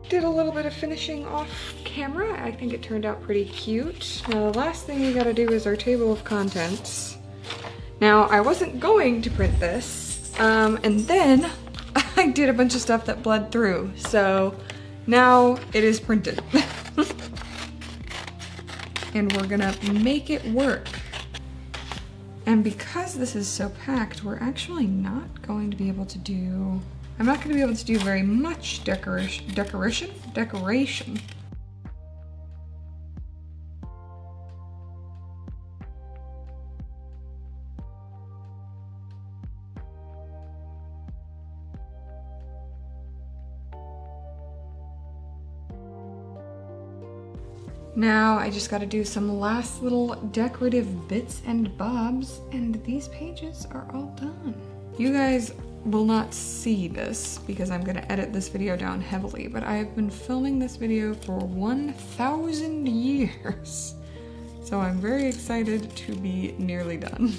Did a little bit of finishing off camera. I think it turned out pretty cute. Now the last thing we gotta do is our table of contents. Now I wasn't going to print this, and then I did a bunch of stuff that bled through. So now it is printed. And we're gonna make it work. And because this is so packed, we're actually not going to be able to do, I'm not going to be able to do very much decoration. Now I just got to do some last little decorative bits and bobs, and these pages are all done. You guys will not see this because I'm going to edit this video down heavily, but I have been filming this video for 1,000 years. So I'm very excited to be nearly done.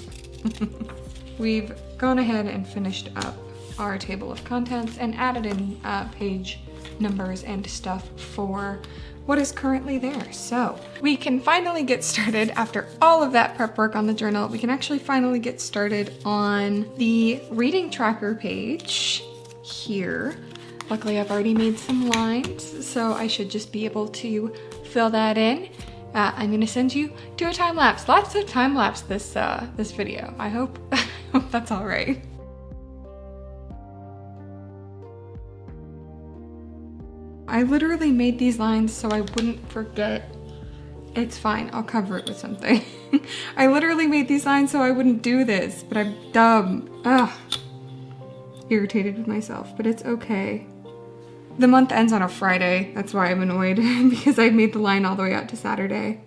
We've gone ahead and finished up our table of contents and added in page numbers and stuff for what is currently there. So we can finally get started after all of that prep work on the journal. We can actually finally get started on the reading tracker page here. Luckily, I've already made some lines, so I should just be able to fill that in. I'm gonna send you to a time lapse. Lots of time lapse this video. I hope that's all right. I literally made these lines so I wouldn't forget. It's fine, I'll cover it with something. I literally made these lines so I wouldn't do this, but I'm dumb. Ugh. Irritated with myself, but it's okay. The month ends on a Friday, that's why I'm annoyed, because I made the line all the way out to Saturday.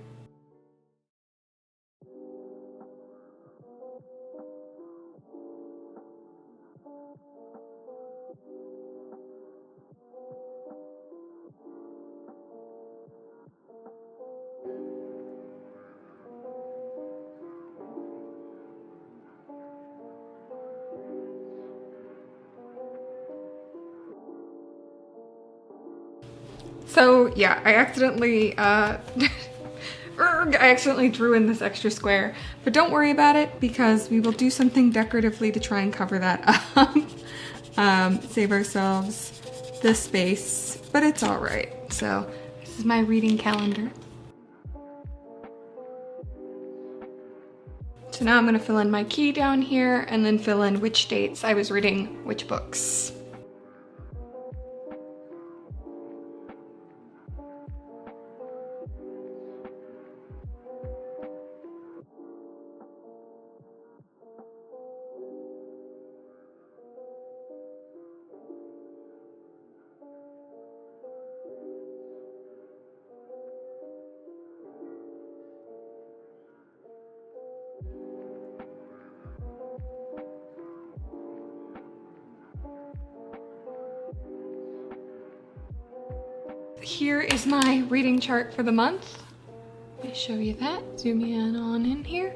So yeah, I accidentally drew in this extra square, but don't worry about it because we will do something decoratively to try and cover that up. Save ourselves the space, but it's all right. So this is my reading calendar. So now I'm gonna fill in my key down here and then fill in which dates I was reading which books. Here is my reading chart for the month. Let me show you that. Zoom in here.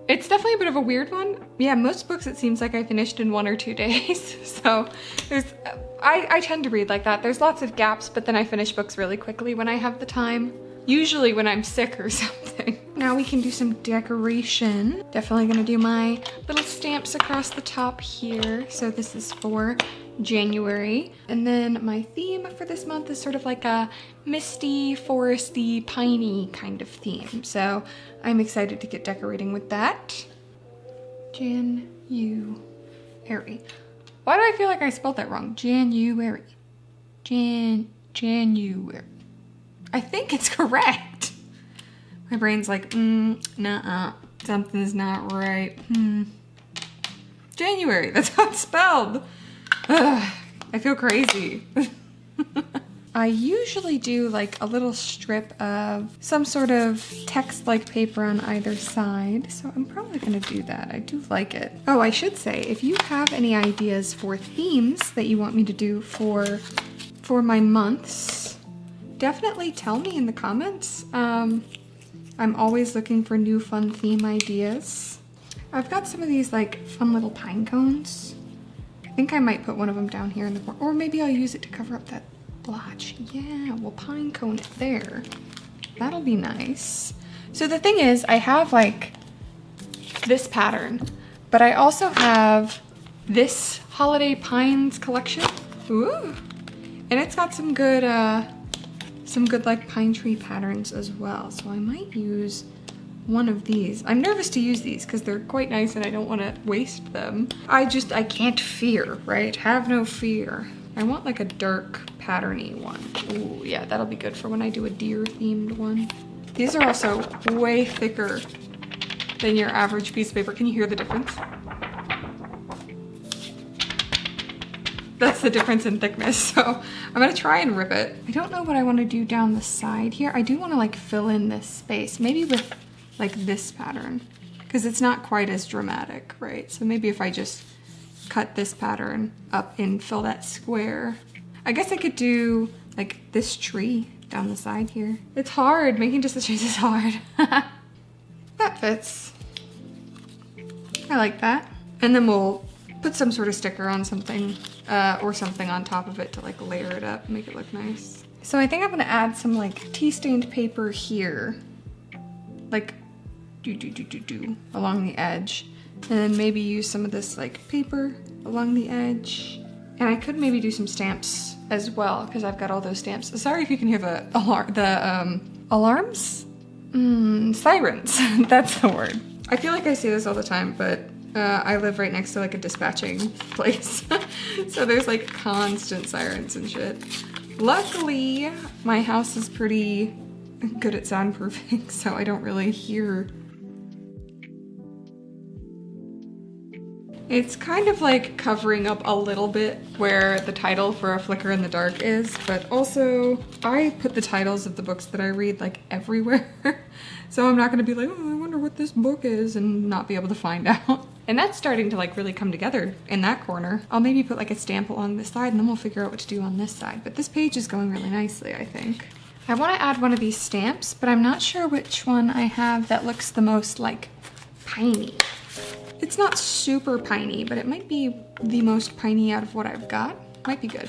It's definitely a bit of a weird one. Yeah, most books it seems like I finished in 1 or 2 days. So I tend to read like that. There's lots of gaps, but then I finish books really quickly when I have the time. Usually when I'm sick or something. Now we can do some decoration. Definitely gonna do my little stamps across the top here. So this is for January. And then my theme for this month is sort of like a misty, foresty, piney kind of theme. So I'm excited to get decorating with that. January. Why do I feel like I spelled that wrong? January. January. I think it's correct. My brain's like, nuh-uh, something's not right. January, that's how it's spelled. Ugh, I feel crazy. I usually do like a little strip of some sort of text-like paper on either side, so I'm probably gonna do that. I do like it. Oh, I should say, if you have any ideas for themes that you want me to do for my months, definitely tell me in the comments. I'm always looking for new fun theme ideas. I've got some of these like fun little pine cones. I think I might put one of them down here in the corner, or maybe I'll use it to cover up that blotch. Yeah, we'll pine cone it there. That'll be nice. So the thing is, I have like this pattern, but I also have this Holiday Pines collection. Ooh, and it's got some good like pine tree patterns as well. So I might use one of these. I'm nervous to use these because they're quite nice and I don't want to waste them. I can't fear, right? Have no fear. I want like a dark patterny one. Ooh, yeah, that'll be good for when I do a deer themed one. These are also way thicker than your average piece of paper. Can you hear the difference? That's the difference in thickness. So I'm gonna try and rip it. I don't know what I want to do down the side here. I do want to like fill in this space, maybe with like this pattern, because it's not quite as dramatic, right? So maybe if I just cut this pattern up and fill that square. I guess I could do like this tree down the side here. It's hard, making decisions is hard. That fits. I like that. And then we'll put some sort of sticker on something or something on top of it to like layer it up, make it look nice. So I think I'm gonna add some like tea stained paper here, like along the edge. And then maybe use some of this like paper along the edge. And I could maybe do some stamps as well because I've got all those stamps. Sorry if you can hear the alarms? Sirens, that's the word. I feel like I say this all the time, but I live right next to like a dispatching place. So there's like constant sirens and shit. Luckily, my house is pretty good at soundproofing, so I don't really hear. It's kind of like covering up a little bit where the title for A Flicker in the Dark is, but also I put the titles of the books that I read like everywhere. So I'm not gonna be like, oh, I wonder what this book is and not be able to find out. And that's starting to like really come together in that corner. I'll maybe put like a stamp along this side and then we'll figure out what to do on this side. But this page is going really nicely, I think. I wanna add one of these stamps, but I'm not sure which one I have that looks the most like piney. It's not super piney, but it might be the most piney out of what I've got. Might be good.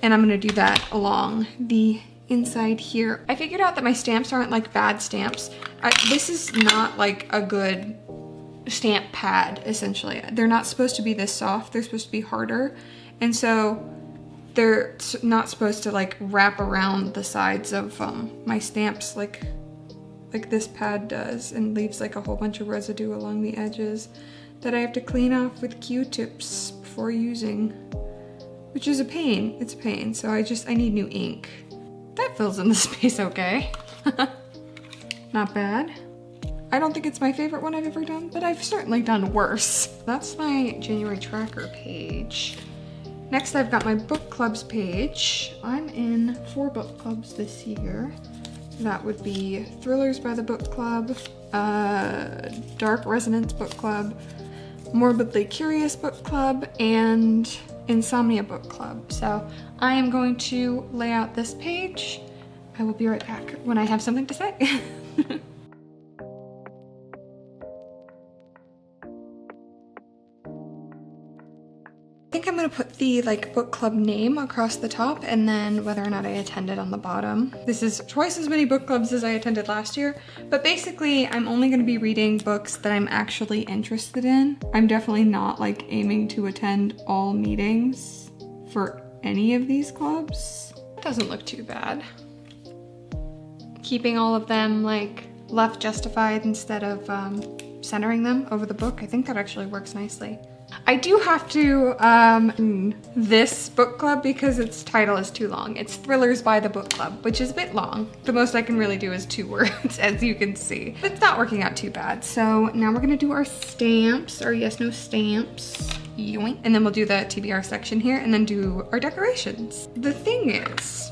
And I'm gonna do that along the inside here. I figured out that my stamps aren't like bad stamps. This is not like a good stamp pad, essentially. They're not supposed to be this soft, they're supposed to be harder. And so they're not supposed to like wrap around the sides of my stamps like this pad does and leaves like a whole bunch of residue along the edges that I have to clean off with Q-tips before using, which is a pain. It's a pain. So I need new ink. That fills in the space okay. Not bad. I don't think it's my favorite one I've ever done, but I've certainly done worse. That's my January tracker page. Next, I've got my book clubs page. I'm in 4 book clubs this year. That would be Thrillers by the Book Club, Dark Resonance Book Club, Morbidly Curious Book Club, and Insomnia Book Club. So I am going to lay out this page. I will be right back when I have something to say. I think I'm gonna put the like book club name across the top and then whether or not I attended on the bottom. This is twice as many book clubs as I attended last year, but basically I'm only gonna be reading books that I'm actually interested in. I'm definitely not like aiming to attend all meetings for any of these clubs. Doesn't look too bad. Keeping all of them like left justified instead of centering them over the book, I think that actually works nicely. I do have to this book club because its title is too long. It's Thrillers by the Book Club, which is a bit long. The most I can really do is 2 words, as you can see. It's not working out too bad. So now we're gonna do our stamps, our yes, no stamps. Yoink. And then we'll do the TBR section here and then do our decorations. The thing is,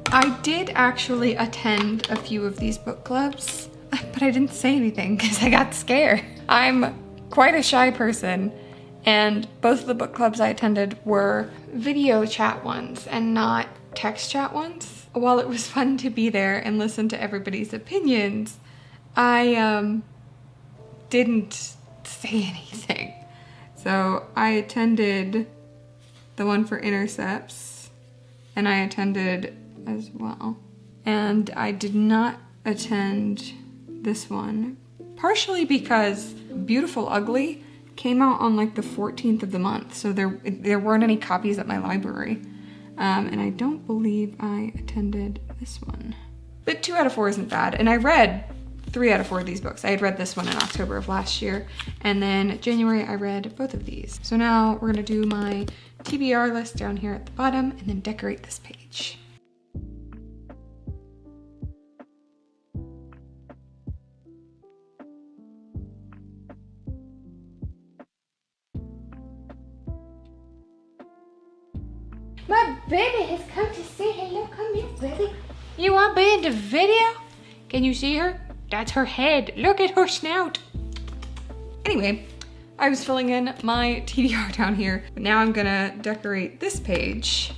I did actually attend a few of these book clubs, but I didn't say anything because I got scared. I'm quite a shy person. And both of the book clubs I attended were video chat ones and not text chat ones. While it was fun to be there and listen to everybody's opinions, I didn't say anything. So I attended the one for intercepts and I attended as well. And I did not attend this one, partially because Beautiful Ugly came out on like the 14th of the month, so there weren't any copies at my library. And I don't believe I attended this one. But 2 out of 4 isn't bad, and I read 3 out of 4 of these books. I had read this one in October of last year, and then January I read both of these. So now we're gonna do my TBR list down here at the bottom and then decorate this page. My baby has come to say hello. Come here, baby. You want to be in the video? Can you see her? That's her head. Look at her snout. Anyway, I was filling in my TBR down here, but now I'm gonna decorate this page.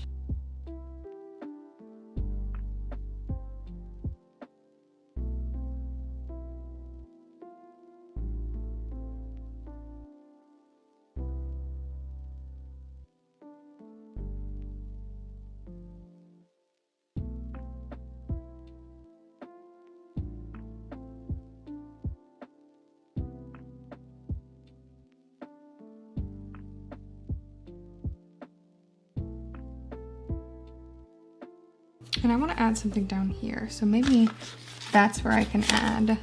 And I want to add something down here, so maybe that's where I can add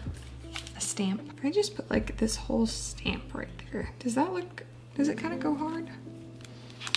a stamp. I just put like this whole stamp right there. Does that look, does it kind of go hard?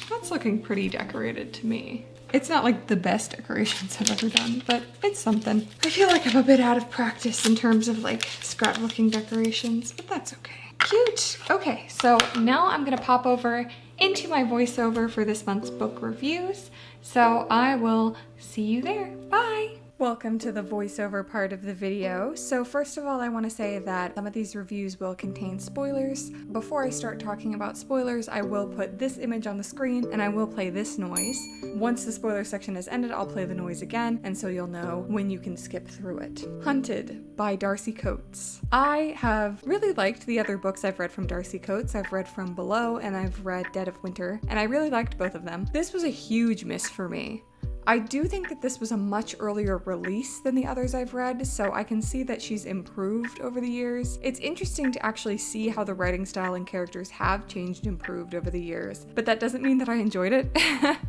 That's looking pretty decorated to me. It's not like the best decorations I've ever done, but it's something. I feel like I'm a bit out of practice in terms of like scrapbooking decorations, but that's okay. Cute. Okay, so now I'm gonna pop over into my voiceover for this month's book reviews. So I will see you there. Bye. Welcome to the voiceover part of the video. So first of all, I want to say that some of these reviews will contain spoilers. Before I start talking about spoilers, I will put this image on the screen and I will play this noise. Once the spoiler section has ended, I'll play the noise again, and so you'll know when you can skip through it. Hunted by Darcy Coates. I have really liked the other books I've read from Darcy Coates. I've read From Below and I've read Dead of Winter, and I really liked both of them. This was a huge miss for me. I do think that this was a much earlier release than the others I've read, so I can see that she's improved over the years. It's interesting to actually see how the writing style and characters have changed and improved over the years, but that doesn't mean that I enjoyed it.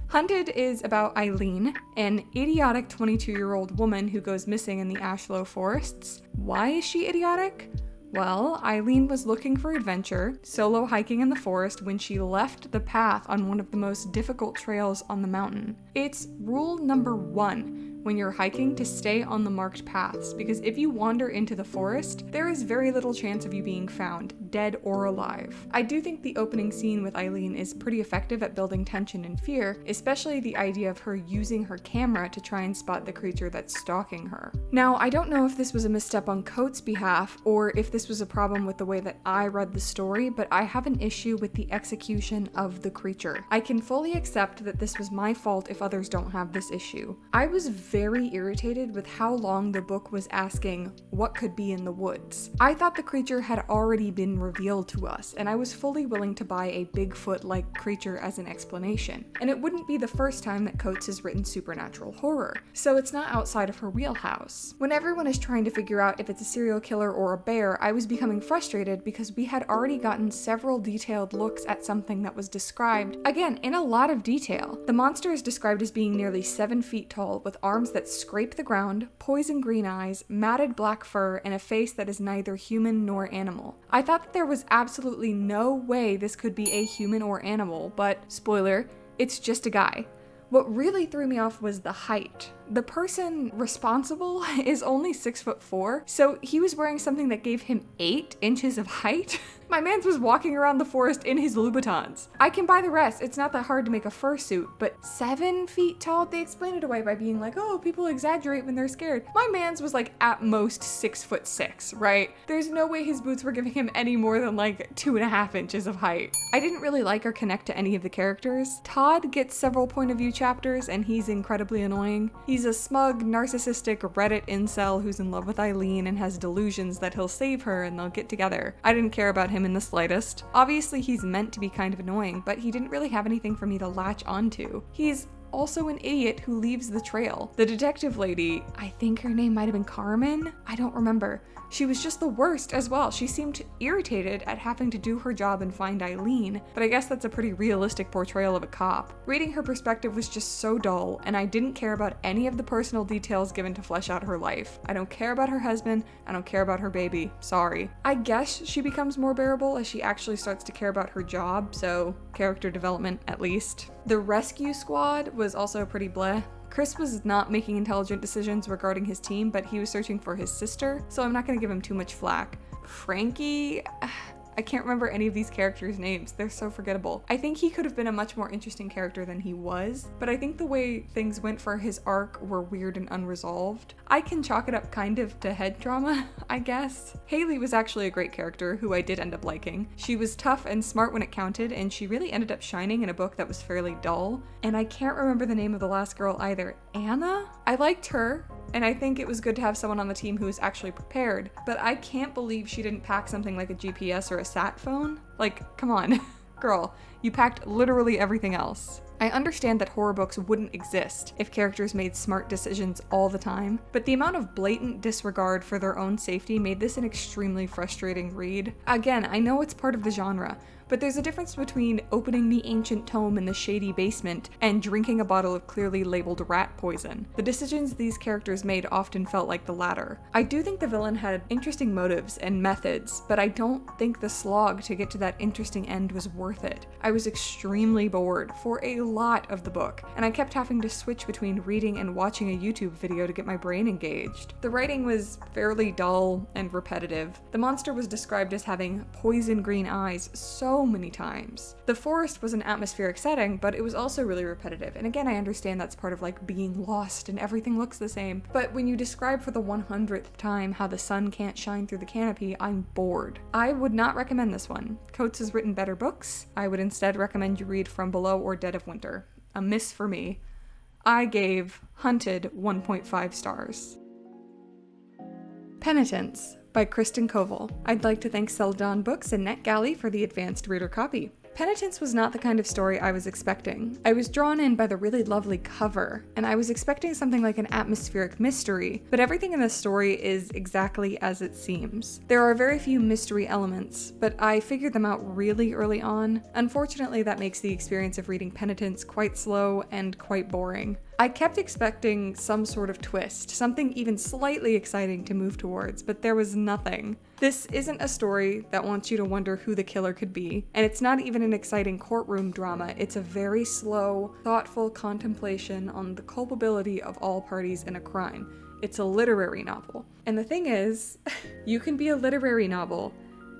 Hunted is about Eileen, an idiotic 22-year-old woman who goes missing in the Ashlow forests. Why is she idiotic? Well, Eileen was looking for adventure, solo hiking in the forest, when she left the path on one of the most difficult trails on the mountain. It's rule number 1 when you're hiking to stay on the marked paths, because if you wander into the forest, there is very little chance of you being found, dead or alive. I do think the opening scene with Eileen is pretty effective at building tension and fear, especially the idea of her using her camera to try and spot the creature that's stalking her. Now, I don't know if this was a misstep on Coates' behalf, or if this was a problem with the way that I read the story, but I have an issue with the execution of the creature. I can fully accept that this was my fault if others don't have this issue. I was very irritated with how long the book was asking what could be in the woods. I thought the creature had already been revealed to us, and I was fully willing to buy a Bigfoot-like creature as an explanation. And it wouldn't be the first time that Coates has written supernatural horror, so it's not outside of her wheelhouse. When everyone is trying to figure out if it's a serial killer or a bear, I was becoming frustrated because we had already gotten several detailed looks at something that was described, again, in a lot of detail. The monster is described as being nearly 7 feet tall, with arms that scrape the ground, poison green eyes, matted black fur, and a face that is neither human nor animal. I thought that there was absolutely no way this could be a human or animal, but spoiler, it's just a guy. What really threw me off was the height. The person responsible is only 6'4", so he was wearing something that gave him 8 inches of height. My man's was walking around the forest in his Louboutins. I can buy the rest, it's not that hard to make a fursuit, but 7 feet tall? They explain it away by being like, oh, people exaggerate when they're scared. My man's was like at most 6'6", right? There's no way his boots were giving him any more than like 2.5 inches of height. I didn't really like or connect to any of the characters. Todd gets several point of view chapters and he's incredibly annoying. He's a smug, narcissistic Reddit incel who's in love with Eileen and has delusions that he'll save her and they'll get together. I didn't care about him in the slightest. Obviously he's meant to be kind of annoying, but he didn't really have anything for me to latch onto. He's also an idiot who leaves the trail. The detective lady, I think her name might have been Carmen? I don't remember. She was just the worst as well. She seemed irritated at having to do her job and find Eileen, but I guess that's a pretty realistic portrayal of a cop. Reading her perspective was just so dull, and I didn't care about any of the personal details given to flesh out her life. I don't care about her husband, I don't care about her baby, sorry. I guess she becomes more bearable as she actually starts to care about her job, so character development at least. The rescue squad was also pretty bleh. Chris was not making intelligent decisions regarding his team, but he was searching for his sister, so I'm not gonna give him too much flack. Frankie, I can't remember any of these characters' names. They're so forgettable. I think he could have been a much more interesting character than he was, but I think the way things went for his arc were weird and unresolved. I can chalk it up kind of to head trauma, I guess. Haley was actually a great character who I did end up liking. She was tough and smart when it counted, and she really ended up shining in a book that was fairly dull. And I can't remember the name of the last girl either. Anna? I liked her, and I think it was good to have someone on the team who was actually prepared, but I can't believe she didn't pack something like a GPS or a sat phone. Like, come on, girl, you packed literally everything else. I understand that horror books wouldn't exist if characters made smart decisions all the time, but the amount of blatant disregard for their own safety made this an extremely frustrating read. Again, I know it's part of the genre, but there's a difference between opening the ancient tome in the shady basement and drinking a bottle of clearly labeled rat poison. The decisions these characters made often felt like the latter. I do think the villain had interesting motives and methods, but I don't think the slog to get to that interesting end was worth it. I was extremely bored for a lot of the book, and I kept having to switch between reading and watching a YouTube video to get my brain engaged. The writing was fairly dull and repetitive. The monster was described as having poison green eyes so many times. The forest was an atmospheric setting, but it was also really repetitive. And again, I understand that's part of like being lost and everything looks the same. But when you describe for the 100th time how the sun can't shine through the canopy, I'm bored. I would not recommend this one. Coates has written better books. I would instead recommend you read From Below or Dead of Winter. A miss for me. I gave Hunted 1.5 stars. Penitence by Kristen Koval. I'd like to thank Celadon Books and NetGalley for the advanced reader copy. Penitence was not the kind of story I was expecting. I was drawn in by the really lovely cover, and I was expecting something like an atmospheric mystery, but everything in the story is exactly as it seems. There are very few mystery elements, but I figured them out really early on. Unfortunately, that makes the experience of reading Penitence quite slow and quite boring. I kept expecting some sort of twist, something even slightly exciting to move towards, but there was nothing. This isn't a story that wants you to wonder who the killer could be, and it's not even an exciting courtroom drama. It's a very slow, thoughtful contemplation on the culpability of all parties in a crime. It's a literary novel. And the thing is, you can be a literary novel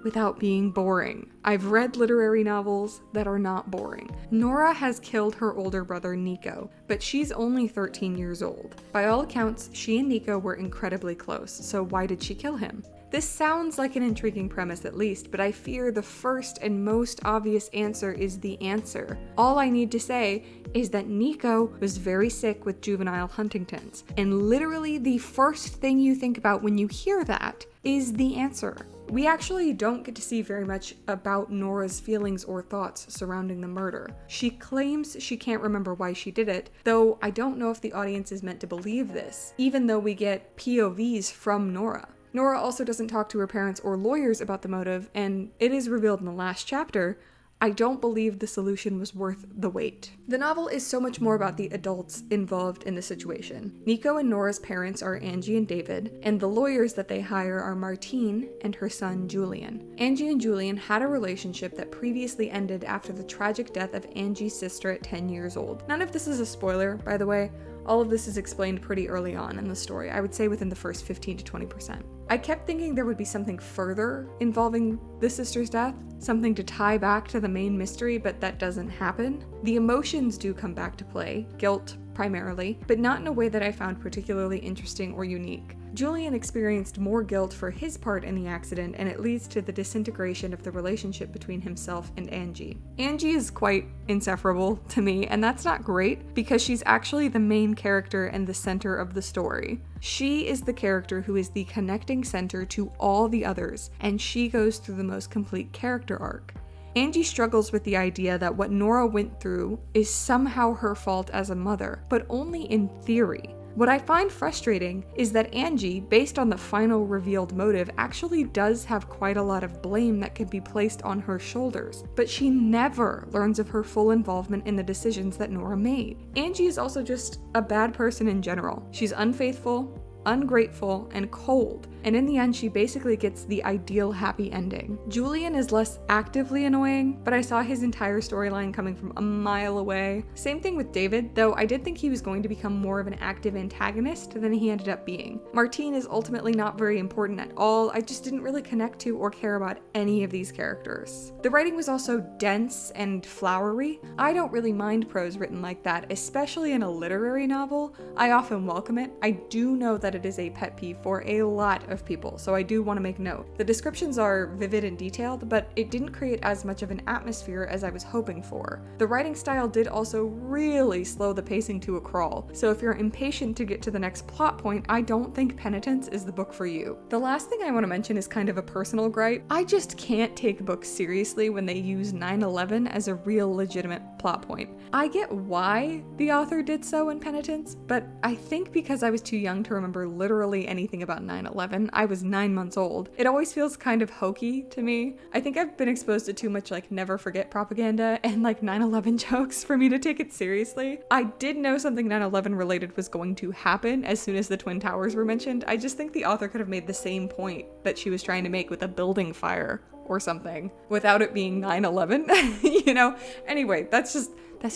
without being boring. I've read literary novels that are not boring. Nora has killed her older brother Nico, but she's only 13 years old. By all accounts, she and Nico were incredibly close, so why did she kill him? This sounds like an intriguing premise at least, but I fear the first and most obvious answer is the answer. All I need to say is that Nico was very sick with juvenile Huntington's, and literally the first thing you think about when you hear that is the answer. We actually don't get to see very much about Nora's feelings or thoughts surrounding the murder. She claims she can't remember why she did it, though I don't know if the audience is meant to believe this, even though we get POVs from Nora. Nora also doesn't talk to her parents or lawyers about the motive, and it is revealed in the last chapter, I don't believe the solution was worth the wait. The novel is so much more about the adults involved in the situation. Nico and Nora's parents are Angie and David, and the lawyers that they hire are Martine and her son Julian. Angie and Julian had a relationship that previously ended after the tragic death of Angie's sister at 10 years old. None of this is a spoiler, by the way. All of this is explained pretty early on in the story, I would say within the first 15 to 20%. I kept thinking there would be something further involving the sister's death, something to tie back to the main mystery, but that doesn't happen. The emotions do come back to play, guilt primarily, but not in a way that I found particularly interesting or unique. Julian experienced more guilt for his part in the accident, and it leads to the disintegration of the relationship between himself and Angie. Angie is quite insufferable to me, and that's not great because she's actually the main character and the center of the story. She is the character who is the connecting center to all the others, and she goes through the most complete character arc. Angie struggles with the idea that what Nora went through is somehow her fault as a mother, but only in theory. What I find frustrating is that Angie, based on the final revealed motive, actually does have quite a lot of blame that can be placed on her shoulders, but she never learns of her full involvement in the decisions that Nora made. Angie is also just a bad person in general. She's unfaithful, ungrateful, and cold, and in the end she basically gets the ideal happy ending. Julian is less actively annoying, but I saw his entire storyline coming from a mile away. Same thing with David, though I did think he was going to become more of an active antagonist than he ended up being. Martine is ultimately not very important at all. I just didn't really connect to or care about any of these characters. The writing was also dense and flowery. I don't really mind prose written like that, especially in a literary novel. I often welcome it. I do know that it is a pet peeve for a lot of people, so I do want to make note. The descriptions are vivid and detailed, but it didn't create as much of an atmosphere as I was hoping for. The writing style did also really slow the pacing to a crawl, so if you're impatient to get to the next plot point, I don't think Penitence is the book for you. The last thing I want to mention is kind of a personal gripe. I just can't take books seriously when they use 9/11 as a real legitimate plot point. I get why the author did so in Penitence, but I think because I was too young to remember literally anything about 9/11, I was 9 months old. It always feels kind of hokey to me. I think I've been exposed to too much like never forget propaganda and like 9/11 jokes for me to take it seriously. I did know something 9/11 related was going to happen as soon as the Twin Towers were mentioned. I just think the author could have made the same point that she was trying to make with a building fire or something without it being 9/11, you know? Anyway, that's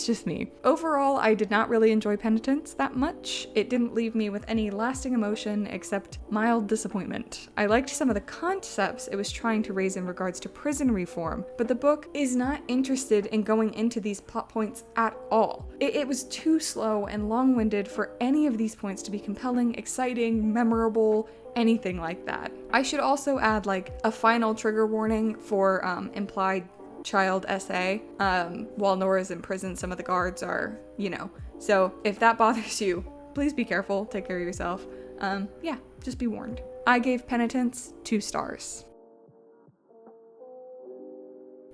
just me. Overall, I did not really enjoy Penitence that much. It didn't leave me with any lasting emotion except mild disappointment. I liked some of the concepts it was trying to raise in regards to prison reform, but the book is not interested in going into these plot points at all. It was too slow and long-winded for any of these points to be compelling, exciting, memorable, anything like that. I should also add like a final trigger warning for implied child SA. While Nora's in prison, some of the guards are, so if that bothers you, please be careful, take care of yourself. Yeah, just be warned. I gave Penitence 2 stars.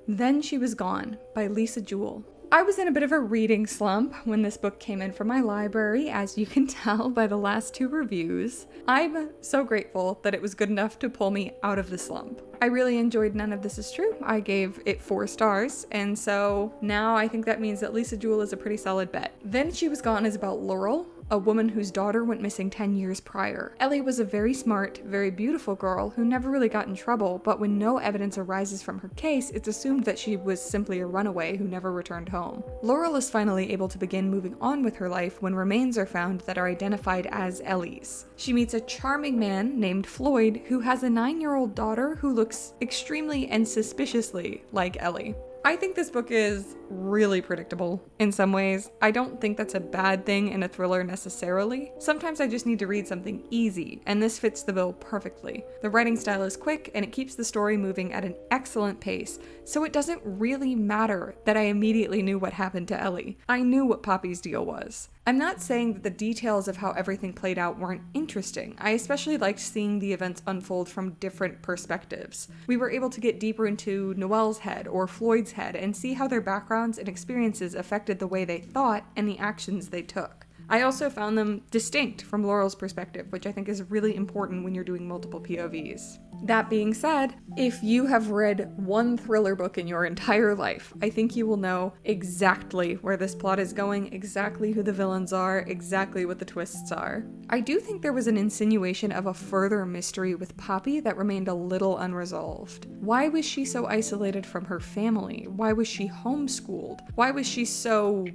Then She Was Gone by Lisa Jewell. I was in a bit of a reading slump when this book came in from my library, as you can tell by the last 2 reviews. I'm so grateful that it was good enough to pull me out of the slump. I really enjoyed None of This Is True. I gave it 4 stars, and so now I think that means that Lisa Jewell is a pretty solid bet. Then She Was Gone is about Laurel, a woman whose daughter went missing 10 years prior. Ellie was a very smart, very beautiful girl who never really got in trouble, but when no evidence arises from her case, it's assumed that she was simply a runaway who never returned home. Laurel is finally able to begin moving on with her life when remains are found that are identified as Ellie's. She meets a charming man named Floyd who has a 9-year-old daughter who looks extremely and suspiciously like Ellie. I think this book is really predictable in some ways. I don't think that's a bad thing in a thriller necessarily. Sometimes I just need to read something easy, and this fits the bill perfectly. The writing style is quick, and it keeps the story moving at an excellent pace, so it doesn't really matter that I immediately knew what happened to Ellie. I knew what Poppy's deal was. I'm not saying that the details of how everything played out weren't interesting. I especially liked seeing the events unfold from different perspectives. We were able to get deeper into Noelle's head or Floyd's head and see how their backgrounds and experiences affected the way they thought and the actions they took. I also found them distinct from Laurel's perspective, which I think is really important when you're doing multiple POVs. That being said, if you have read one thriller book in your entire life, I think you will know exactly where this plot is going, exactly who the villains are, exactly what the twists are. I do think there was an insinuation of a further mystery with Poppy that remained a little unresolved. Why was she so isolated from her family? Why was she homeschooled? Why was she so,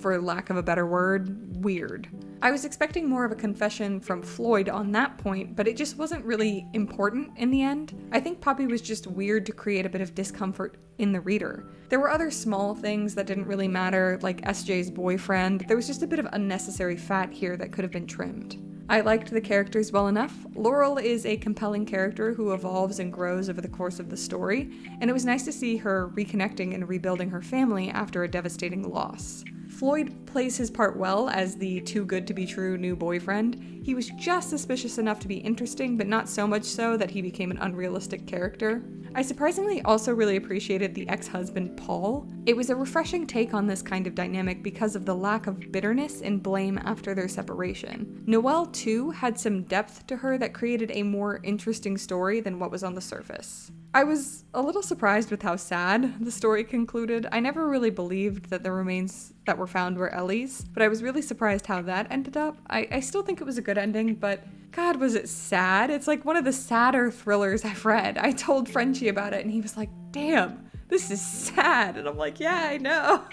for lack of a better word, weird? I was expecting more of a confession from Floyd on that point, but it just wasn't really important in the end. I think Poppy was just weird to create a bit of discomfort in the reader. There were other small things that didn't really matter, like SJ's boyfriend. There was just a bit of unnecessary fat here that could have been trimmed. I liked the characters well enough. Laurel is a compelling character who evolves and grows over the course of the story, and it was nice to see her reconnecting and rebuilding her family after a devastating loss. Floyd plays his part well as the too-good-to-be-true new boyfriend. He was just suspicious enough to be interesting, but not so much so that he became an unrealistic character. I surprisingly also really appreciated the ex-husband, Paul. It was a refreshing take on this kind of dynamic because of the lack of bitterness and blame after their separation. Noelle, too, had some depth to her that created a more interesting story than what was on the surface. I was a little surprised with how sad the story concluded. I never really believed that the remains that were found were Ellie's, but I was really surprised how that ended up. I still think it was a good ending, but God, was it sad? It's like one of the sadder thrillers I've read. I told Frenchie about it and he was like, damn, this is sad. And I'm like, yeah, I know.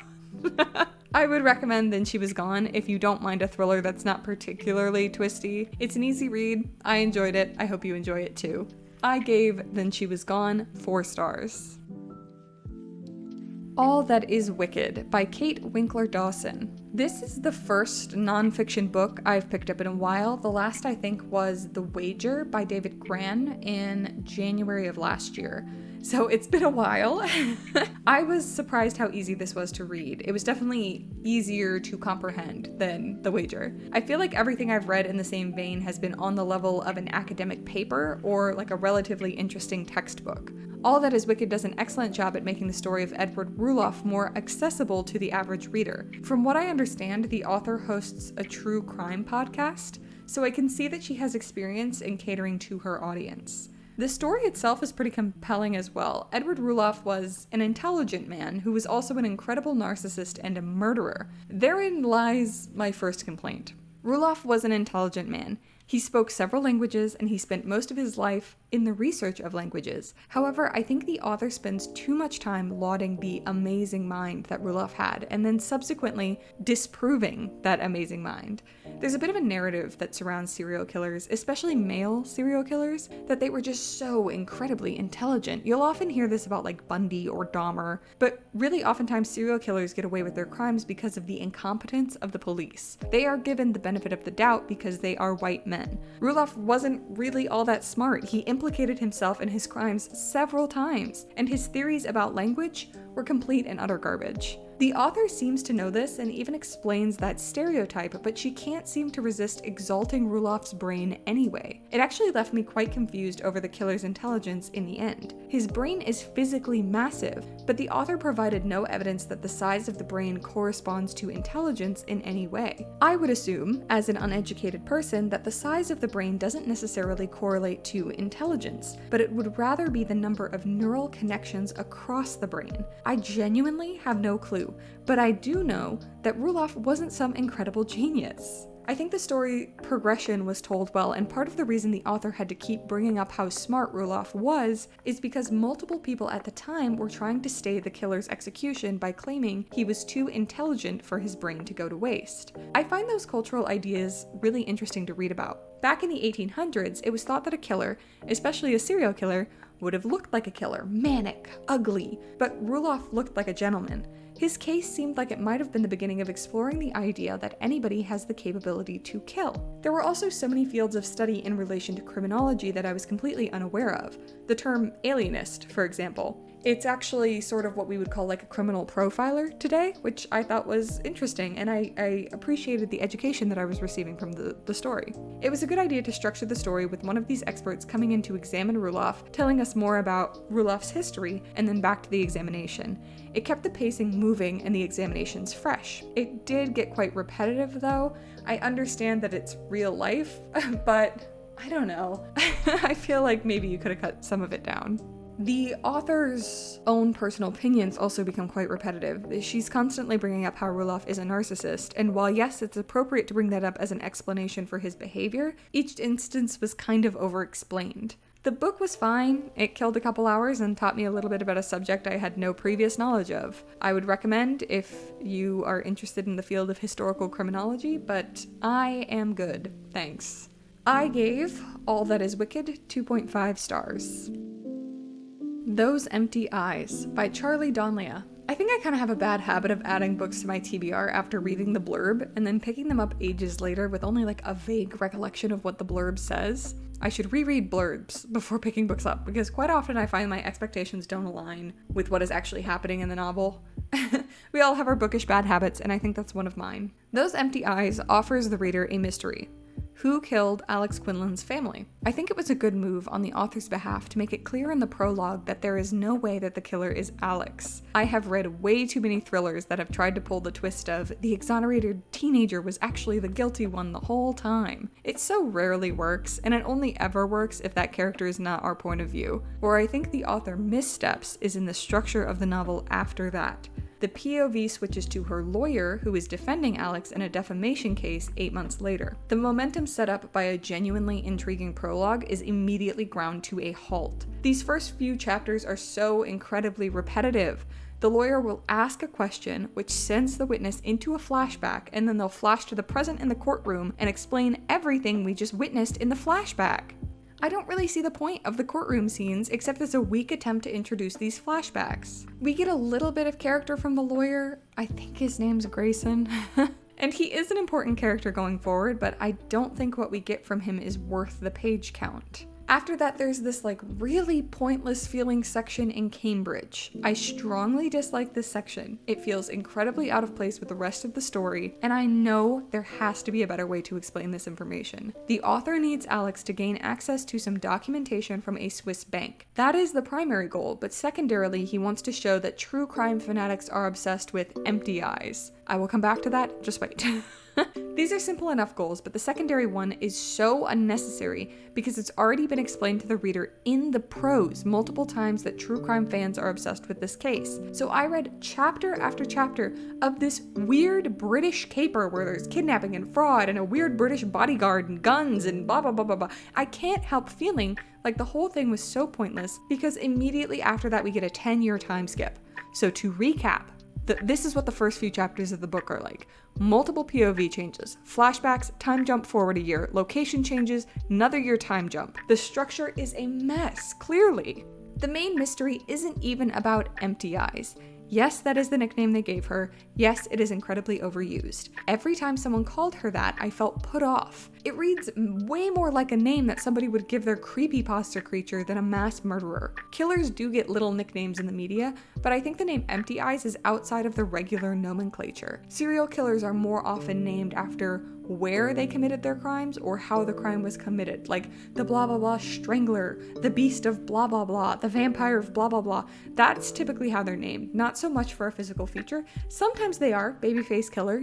I would recommend Then She Was Gone if you don't mind a thriller that's not particularly twisty. It's an easy read. I enjoyed it. I hope you enjoy it too. I gave Then She Was Gone 4 stars. All That Is Wicked by Kate Winkler Dawson. This is the first nonfiction book I've picked up in a while. The last I think was The Wager by David Gran in January of last year. So it's been a while. I was surprised how easy this was to read. It was definitely easier to comprehend than The Wager. I feel like everything I've read in the same vein has been on the level of an academic paper or like a relatively interesting textbook. All That Is Wicked does an excellent job at making the story of Edward Ruloff more accessible to the average reader. From what I understand, the author hosts a true crime podcast, so I can see that she has experience in catering to her audience. The story itself is pretty compelling as well. Edward Ruloff was an intelligent man who was also an incredible narcissist and a murderer. Therein lies my first complaint. Ruloff was an intelligent man. He spoke several languages and he spent most of his life in the research of languages. However, I think the author spends too much time lauding the amazing mind that Ruloff had and then subsequently disproving that amazing mind. There's a bit of a narrative that surrounds serial killers, especially male serial killers, that they were just so incredibly intelligent. You'll often hear this about like Bundy or Dahmer, but really oftentimes serial killers get away with their crimes because of the incompetence of the police. They are given the benefit of the doubt because they are white men. Ruloff wasn't really all that smart. He implicated himself in his crimes several times, and his theories about language were complete and utter garbage. The author seems to know this and even explains that stereotype, but she can't seem to resist exalting Ruloff's brain anyway. It actually left me quite confused over the killer's intelligence in the end. His brain is physically massive, but the author provided no evidence that the size of the brain corresponds to intelligence in any way. I would assume, as an uneducated person, that the size of the brain doesn't necessarily correlate to intelligence, but it would rather be the number of neural connections across the brain. I genuinely have no clue, but I do know that Ruloff wasn't some incredible genius. I think the story progression was told well, and part of the reason the author had to keep bringing up how smart Ruloff was is because multiple people at the time were trying to stay the killer's execution by claiming he was too intelligent for his brain to go to waste. I find those cultural ideas really interesting to read about. Back in the 1800s, it was thought that a killer, especially a serial killer, would have looked like a killer, manic, ugly, but Ruloff looked like a gentleman. His case seemed like it might have been the beginning of exploring the idea that anybody has the capability to kill. There were also so many fields of study in relation to criminology that I was completely unaware of. The term alienist, for example. It's actually sort of what we would call like a criminal profiler today, which I thought was interesting, and I appreciated the education that I was receiving from the story. It was a good idea to structure the story with one of these experts coming in to examine Ruloff, telling us more about Ruloff's history, and then back to the examination. It kept the pacing moving and the examinations fresh. It did get quite repetitive though. I understand that it's real life, but I don't know. I feel like maybe you could have cut some of it down. The author's own personal opinions also become quite repetitive. She's constantly bringing up how Ruloff is a narcissist, and while yes, it's appropriate to bring that up as an explanation for his behavior, each instance was kind of over-explained. The book was fine. It killed a couple hours and taught me a little bit about a subject I had no previous knowledge of. I would recommend if you are interested in the field of historical criminology, but I am good, thanks. I gave All That Is Wicked 2.5 stars. Those Empty Eyes by Charlie Donlea. I think I kind of have a bad habit of adding books to my TBR after reading the blurb and then picking them up ages later with only like a vague recollection of what the blurb says. I should reread blurbs before picking books up because quite often I find my expectations don't align with what is actually happening in the novel. We all have our bookish bad habits, and I think that's one of mine. Those Empty Eyes offers the reader a mystery. Who killed Alex Quinlan's family? I think it was a good move on the author's behalf to make it clear in the prologue that there is no way that the killer is Alex. I have read way too many thrillers that have tried to pull the twist of the exonerated teenager was actually the guilty one the whole time. It so rarely works, and it only ever works if that character is not our point of view. Where I think the author missteps is in the structure of the novel after that. The POV switches to her lawyer, who is defending Alex in a defamation case 8 months later. The momentum set up by a genuinely intriguing prologue is immediately ground to a halt. These first few chapters are so incredibly repetitive. The lawyer will ask a question, which sends the witness into a flashback, and then they'll flash to the present in the courtroom and explain everything we just witnessed in the flashback. I don't really see the point of the courtroom scenes except as a weak attempt to introduce these flashbacks. We get a little bit of character from the lawyer. I think his name's Grayson. And he is an important character going forward, but I don't think what we get from him is worth the page count. After that, there's this really pointless feeling section in Cambridge. I strongly dislike this section. It feels incredibly out of place with the rest of the story, and I know there has to be a better way to explain this information. The author needs Alex to gain access to some documentation from a Swiss bank. That is the primary goal, but secondarily, he wants to show that true crime fanatics are obsessed with empty eyes. I will come back to that, just wait. These are simple enough goals, but the secondary one is so unnecessary because it's already been explained to the reader in the prose multiple times that true crime fans are obsessed with this case. So I read chapter after chapter of this weird British caper where there's kidnapping and fraud and a weird British bodyguard and guns and blah blah blah blah blah. I can't help feeling like the whole thing was so pointless because immediately after that we get a 10-year time skip. So to recap, this is what the first few chapters of the book are like. Multiple POV changes, flashbacks, time jump forward a year, location changes, another year time jump. The structure is a mess, clearly. The main mystery isn't even about empty eyes. Yes, that is the nickname they gave her. Yes, it is incredibly overused. Every time someone called her that, I felt put off. It reads way more like a name that somebody would give their creepypasta creature than a mass murderer. Killers do get little nicknames in the media, but I think the name Empty Eyes is outside of the regular nomenclature. Serial killers are more often named after where they committed their crimes or how the crime was committed, like the blah blah blah strangler, the beast of blah blah blah, the vampire of blah blah blah. That's typically how they're named, not so much for a physical feature. Sometimes they are, babyface killer,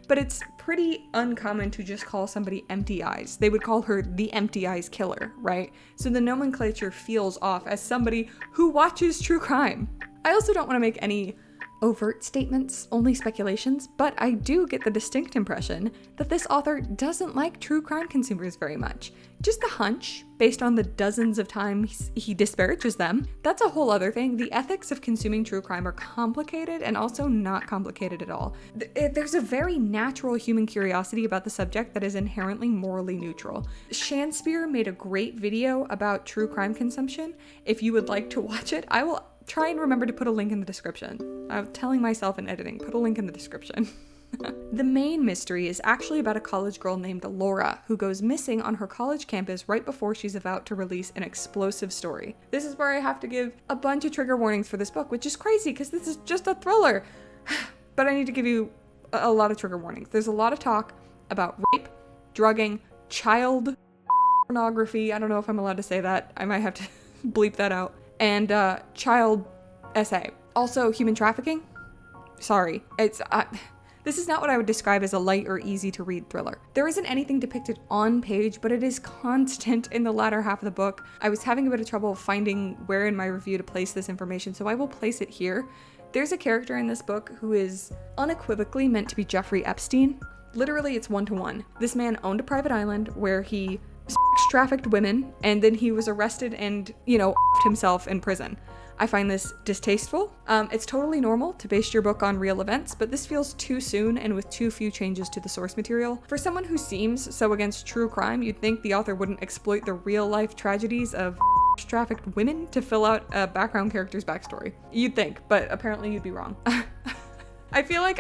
but it's pretty uncommon to just call somebody Empty Eyes. They would call her the Empty Eyes killer, right? So the nomenclature feels off as somebody who watches true crime. I also don't want to make any overt statements, only speculations, but I do get the distinct impression that this author doesn't like true crime consumers very much. Just a hunch, based on the dozens of times he disparages them. That's a whole other thing. The ethics of consuming true crime are complicated and also not complicated at all. There's a very natural human curiosity about the subject that is inherently morally neutral. Shanspeare made a great video about true crime consumption. If you would like to watch it, I will try and remember to put a link in the description. I'm telling myself in editing, put a link in the description. The main mystery is actually about a college girl named Laura who goes missing on her college campus right before she's about to release an explosive story. This is where I have to give a bunch of trigger warnings for this book, which is crazy because this is just a thriller. But I need to give you a lot of trigger warnings. There's a lot of talk about rape, drugging, child pornography. I don't know if I'm allowed to say that. I might have to bleep that out. And child SA. Also, human trafficking. Sorry. This is not what I would describe as a light or easy to read thriller. There isn't anything depicted on page, but it is constant in the latter half of the book. I was having a bit of trouble finding where in my review to place this information, so I will place it here. There's a character in this book who is unequivocally meant to be Jeffrey Epstein. Literally, it's 1-to-1. This man owned a private island where he trafficked women, and then he was arrested and, himself in prison. I find this distasteful. It's totally normal to base your book on real events, but this feels too soon and with too few changes to the source material. For someone who seems so against true crime, you'd think the author wouldn't exploit the real-life tragedies of trafficked women to fill out a background character's backstory. You'd think, but apparently you'd be wrong. I feel like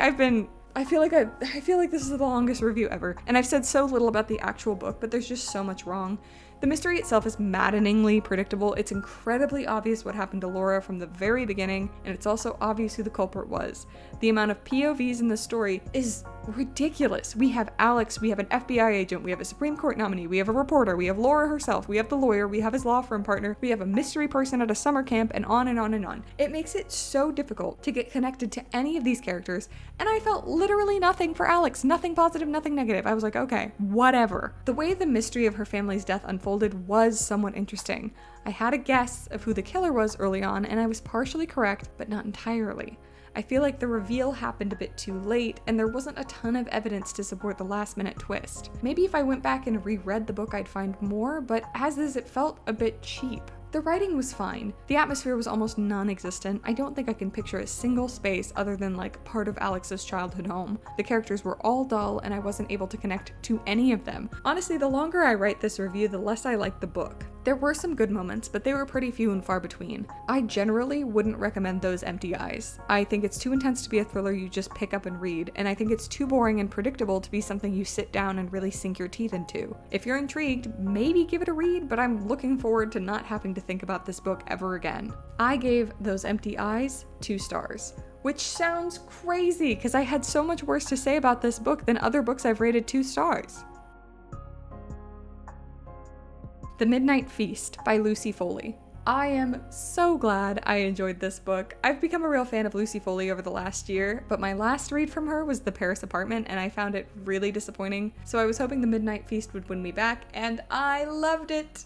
this is the longest review ever, and I've said so little about the actual book, but there's just so much wrong. The mystery itself is maddeningly predictable. It's incredibly obvious what happened to Laura from the very beginning, and it's also obvious who the culprit was. The amount of POVs in the story is ridiculous. We have Alex, we have an FBI agent, we have a Supreme Court nominee, we have a reporter, we have Laura herself, we have the lawyer, we have his law firm partner, we have a mystery person at a summer camp, and on and on and on. It makes it so difficult to get connected to any of these characters, and I felt literally nothing for Alex. Nothing positive, nothing negative. I was like, okay, whatever. The way the mystery of her family's death unfolded was somewhat interesting. I had a guess of who the killer was early on, and I was partially correct, but not entirely. I feel like the reveal happened a bit too late, and there wasn't a ton of evidence to support the last-minute twist. Maybe if I went back and reread the book I'd find more, but as is, it felt a bit cheap. The writing was fine. The atmosphere was almost non-existent. I don't think I can picture a single space other than like part of Alex's childhood home. The characters were all dull and I wasn't able to connect to any of them. Honestly, the longer I write this review, the less I like the book. There were some good moments, but they were pretty few and far between. I generally wouldn't recommend Those Empty Eyes. I think it's too intense to be a thriller you just pick up and read, and I think it's too boring and predictable to be something you sit down and really sink your teeth into. If you're intrigued, maybe give it a read, but I'm looking forward to not having to think about this book ever again. I gave Those Empty Eyes 2 stars. Which sounds crazy, because I had so much worse to say about this book than other books I've rated 2 stars. The Midnight Feast by Lucy Foley. I am so glad I enjoyed this book. I've become a real fan of Lucy Foley over the last year, but my last read from her was The Paris Apartment, and I found it really disappointing, so I was hoping The Midnight Feast would win me back, and I loved it!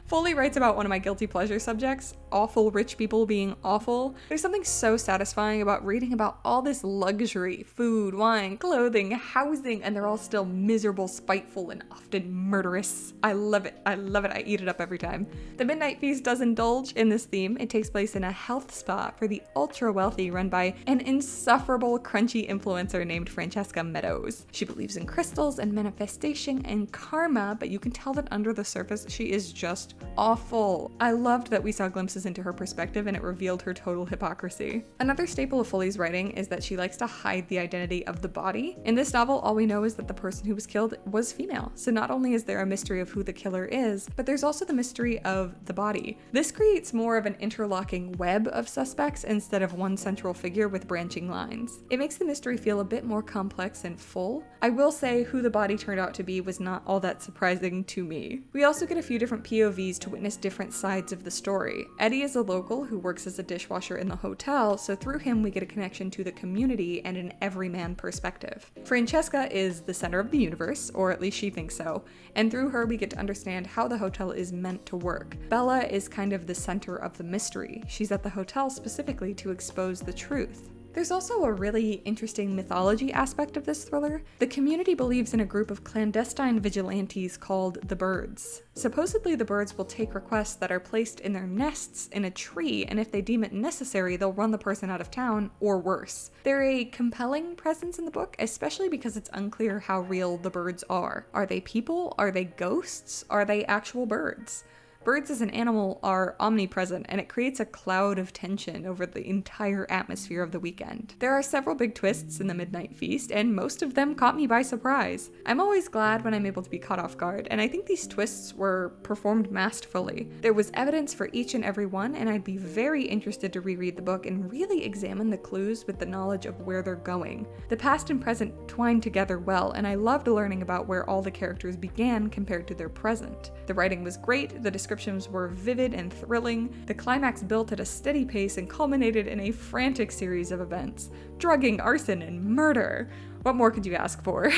Foley writes about one of my guilty pleasure subjects, awful rich people being awful. There's something so satisfying about reading about all this luxury, food, wine, clothing, housing, and they're all still miserable, spiteful, and often murderous. I love it. I love it. I eat it up every time. The Midnight Feast does indulge in this theme. It takes place in a health spa for the ultra wealthy run by an insufferable crunchy influencer named Francesca Meadows. She believes in crystals and manifestation and karma, but you can tell that under the surface she is just awful. I loved that we saw glimpses into her perspective and it revealed her total hypocrisy. Another staple of Foley's writing is that she likes to hide the identity of the body. In this novel, all we know is that the person who was killed was female. So not only is there a mystery of who the killer is, but there's also the mystery of the body. This creates more of an interlocking web of suspects instead of one central figure with branching lines. It makes the mystery feel a bit more complex and full. I will say who the body turned out to be was not all that surprising to me. We also get a few different POVs to witness different sides of the story. Eddie is a local who works as a dishwasher in the hotel, so through him we get a connection to the community and an everyman perspective. Francesca is the center of the universe, or at least she thinks so, and through her we get to understand how the hotel is meant to work. Bella is kind of the center of the mystery. She's at the hotel specifically to expose the truth. There's also a really interesting mythology aspect of this thriller. The community believes in a group of clandestine vigilantes called the Birds. Supposedly the Birds will take requests that are placed in their nests in a tree, and if they deem it necessary, they'll run the person out of town, or worse. They're a compelling presence in the book, especially because it's unclear how real the birds are. Are they people? Are they ghosts? Are they actual birds? Birds as an animal are omnipresent, and it creates a cloud of tension over the entire atmosphere of the weekend. There are several big twists in The Midnight Feast, and most of them caught me by surprise. I'm always glad when I'm able to be caught off guard, and I think these twists were performed masterfully. There was evidence for each and every one, and I'd be very interested to reread the book and really examine the clues with the knowledge of where they're going. The past and present twined together well, and I loved learning about where all the characters began compared to their present. The writing was great, the descriptions were vivid and thrilling, the climax built at a steady pace and culminated in a frantic series of events. Drugging, arson, and murder. What more could you ask for?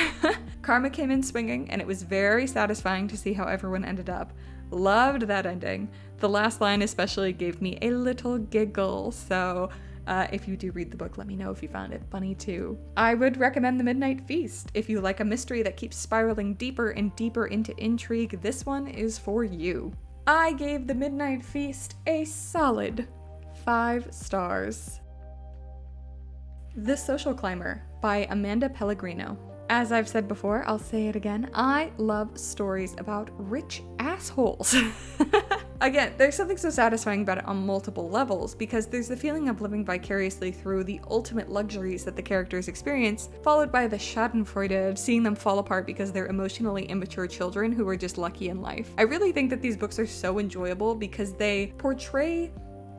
Karma came in swinging, and it was very satisfying to see how everyone ended up. Loved that ending. The last line especially gave me a little giggle, so if you do read the book, let me know if you found it funny too. I would recommend The Midnight Feast. If you like a mystery that keeps spiraling deeper and deeper into intrigue, this one is for you. I gave The Midnight Feast a solid 5 stars. The Social Climber by Amanda Pellegrino. As I've said before, I'll say it again, I love stories about rich assholes. Again, there's something so satisfying about it on multiple levels, because there's the feeling of living vicariously through the ultimate luxuries that the characters experience, followed by the schadenfreude of seeing them fall apart because they're emotionally immature children who are just lucky in life. I really think that these books are so enjoyable because they portray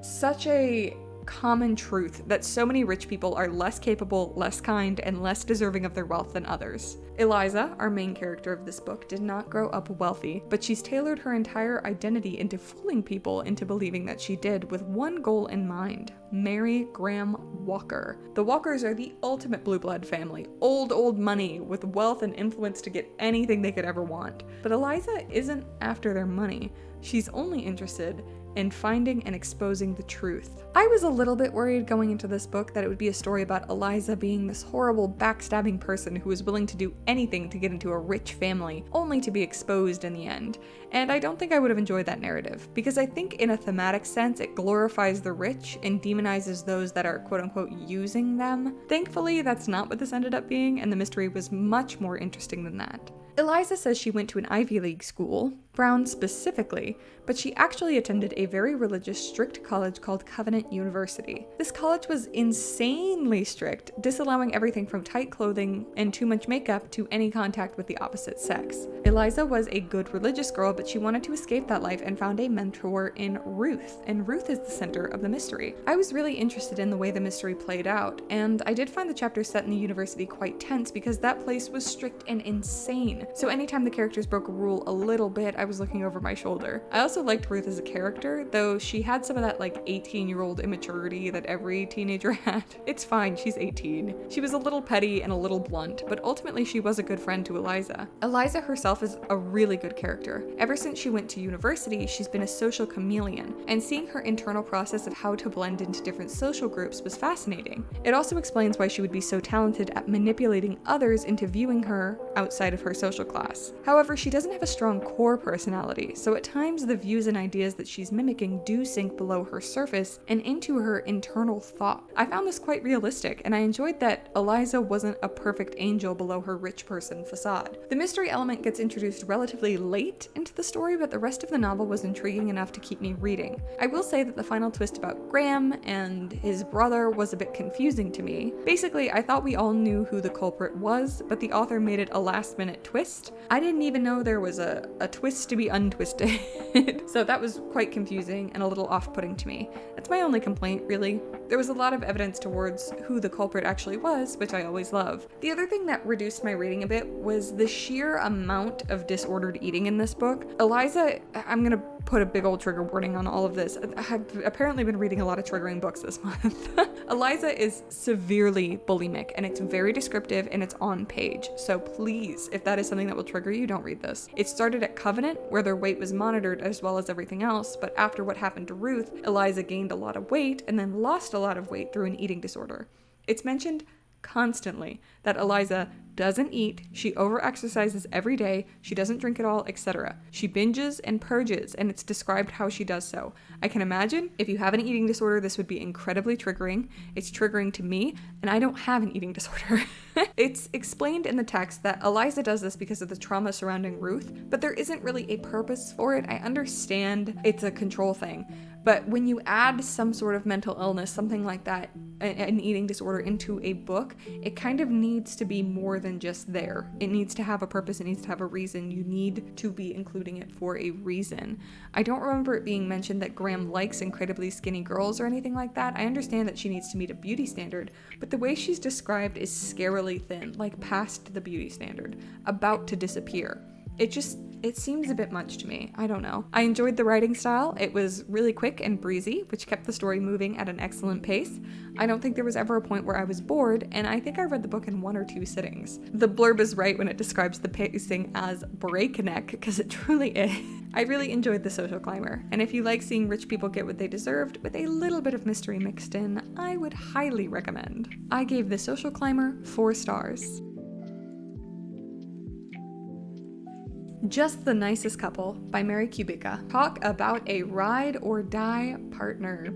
such a common truth that so many rich people are less capable, less kind, and less deserving of their wealth than others. Eliza, our main character of this book, did not grow up wealthy, but she's tailored her entire identity into fooling people into believing that she did, with one goal in mind: marry Graham Walker. The Walkers are the ultimate blue blood family, old money with wealth and influence to get anything they could ever want. But Eliza isn't after their money. She's only interested in finding and exposing the truth. I was a little bit worried going into this book that it would be a story about Eliza being this horrible, backstabbing person who is willing to do anything to get into a rich family, only to be exposed in the end. And I don't think I would have enjoyed that narrative, because I think in a thematic sense it glorifies the rich and demonizes those that are quote-unquote using them. Thankfully, that's not what this ended up being, and the mystery was much more interesting than that. Eliza says she went to an Ivy League school, Brown specifically, but she actually attended a very religious, strict college called Covenant University. This college was insanely strict, disallowing everything from tight clothing and too much makeup to any contact with the opposite sex. Eliza was a good religious girl, but she wanted to escape that life and found a mentor in Ruth, and Ruth is the center of the mystery. I was really interested in the way the mystery played out, and I did find the chapters set in the university quite tense because that place was strict and insane. So anytime the characters broke a rule a little bit, I was looking over my shoulder. I also liked Ruth as a character, though she had some of that like 18-year-old immaturity that every teenager had. It's fine, she's 18. She was a little petty and a little blunt, but ultimately she was a good friend to Eliza. Eliza herself is a really good character. Ever since she went to university, she's been a social chameleon, and seeing her internal process of how to blend into different social groups was fascinating. It also explains why she would be so talented at manipulating others into viewing her outside of her social class. However, she doesn't have a strong core personality, so at times the views and ideas that she's mimicking do sink below her surface and into her internal thought. I found this quite realistic, and I enjoyed that Eliza wasn't a perfect angel below her rich person facade. The mystery element gets introduced relatively late into the story, but the rest of the novel was intriguing enough to keep me reading. I will say that the final twist about Graham and his brother was a bit confusing to me. Basically, I thought we all knew who the culprit was, but the author made it a last-minute twist. I didn't even know there was a twist to be untwisted. So that was quite confusing and a little off-putting to me. That's my only complaint, really. There was a lot of evidence towards who the culprit actually was, which I always love. The other thing that reduced my rating a bit was the sheer amount of disordered eating in this book. Eliza, I'm gonna put a big old trigger warning on all of this. I've apparently been reading a lot of triggering books this month. Eliza is severely bulimic, and it's very descriptive and it's on page. So please, if that is something that will trigger you, don't read this. It started at Covenant, where their weight was monitored as well as everything else, but after what happened to Ruth, Eliza gained a lot of weight and then lost a lot of weight through an eating disorder. It's mentioned constantly that Eliza doesn't eat, she overexercises every day, she doesn't drink at all, etc. She binges and purges, and it's described how she does so. I can imagine if you have an eating disorder, this would be incredibly triggering. It's triggering to me, and I don't have an eating disorder. It's explained in the text that Eliza does this because of the trauma surrounding Ruth, but there isn't really a purpose for it. I understand it's a control thing, but when you add some sort of mental illness, something like that, an eating disorder into a book, it kind of needs to be more than just there. It needs to have a purpose, it needs to have a reason. You need to be including it for a reason. I don't remember it being mentioned that Graham likes incredibly skinny girls or anything like that. I understand that she needs to meet a beauty standard, but the way she's described is scarily thin, like past the beauty standard, about to disappear. It seems a bit much to me. I don't know. I enjoyed the writing style. It was really quick and breezy, which kept the story moving at an excellent pace. I don't think there was ever a point where I was bored, and I think I read the book in 1 or 2 sittings. The blurb is right when it describes the pacing as breakneck, because it truly is. I really enjoyed The Social Climber, and if you like seeing rich people get what they deserved with a little bit of mystery mixed in, I would highly recommend. I gave The Social Climber 4 stars. Just the Nicest Couple by Mary Kubica. Talk about a ride or die partner.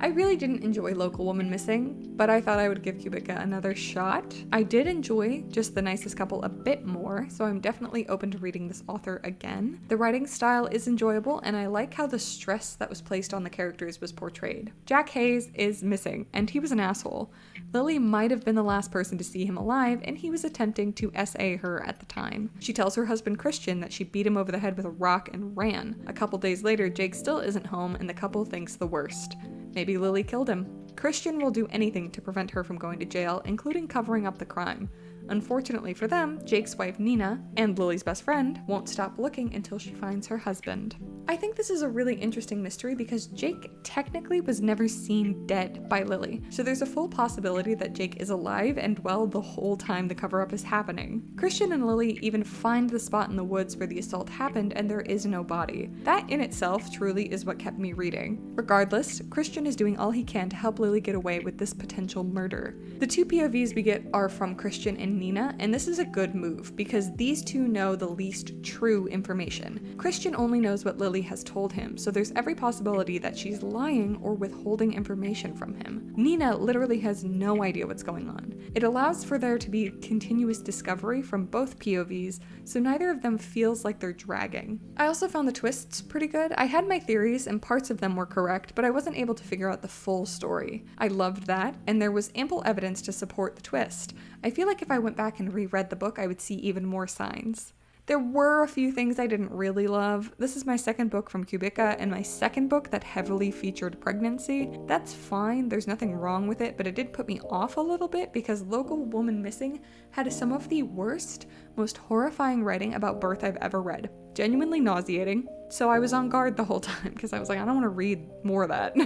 I really didn't enjoy Local Woman Missing, but I thought I would give Kubica another shot. I did enjoy Just the Nicest Couple a bit more, so I'm definitely open to reading this author again. The writing style is enjoyable, and I like how the stress that was placed on the characters was portrayed. Jack Hayes is missing, and he was an asshole. Lily might have been the last person to see him alive, and he was attempting to SA her at the time. She tells her husband Christian that she beat him over the head with a rock and ran. A couple days later, Jake still isn't home, and the couple thinks the worst. Maybe Lily killed him. Christian will do anything to prevent her from going to jail, including covering up the crime. Unfortunately for them, Jake's wife Nina, and Lily's best friend, won't stop looking until she finds her husband. I think this is a really interesting mystery because Jake technically was never seen dead by Lily, so there's a full possibility that Jake is alive and well the whole time the cover-up is happening. Christian and Lily even find the spot in the woods where the assault happened and there is no body. That in itself truly is what kept me reading. Regardless, Christian is doing all he can to help Lily get away with this potential murder. The two POVs we get are from Christian and Nina, and this is a good move because these two know the least true information. Christian only knows what Lily has told him, so there's every possibility that she's lying or withholding information from him. Nina literally has no idea what's going on. It allows for there to be continuous discovery from both POVs, so neither of them feels like they're dragging. I also found the twists pretty good. I had my theories and parts of them were correct, but I wasn't able to figure out the full story. I loved that, and there was ample evidence to support the twist. I feel like if I went back and reread the book, I would see even more signs. There were a few things I didn't really love. This is my second book from Kubica and my second book that heavily featured pregnancy. That's fine, there's nothing wrong with it, but it did put me off a little bit because Local Woman Missing had some of the worst, most horrifying writing about birth I've ever read. Genuinely nauseating. So I was on guard the whole time because I was like, I don't want to read more of that.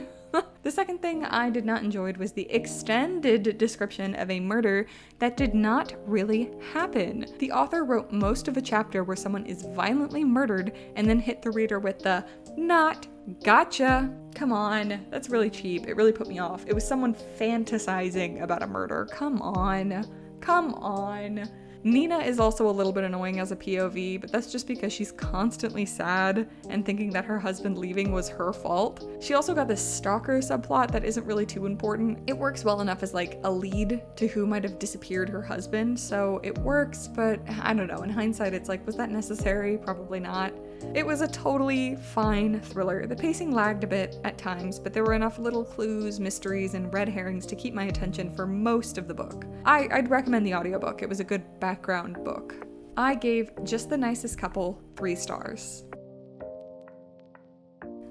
The second thing I did not enjoy was the extended description of a murder that did not really happen. The author wrote most of a chapter where someone is violently murdered and then hit the reader with the "not gotcha." Come on, that's really cheap. It really put me off. It was someone fantasizing about a murder. Come on. Come on. Nina is also a little bit annoying as a POV, but that's just because she's constantly sad and thinking that her husband leaving was her fault. She also got this stalker subplot that isn't really too important. It works well enough as like a lead to who might have disappeared her husband, so it works, but I don't know, in hindsight it's like, was that necessary? Probably not. It was a totally fine thriller. The pacing lagged a bit at times, but there were enough little clues, mysteries, and red herrings to keep my attention for most of the book. I'd recommend the audiobook. It was a good background book. I gave Just the Nicest Couple 3 stars.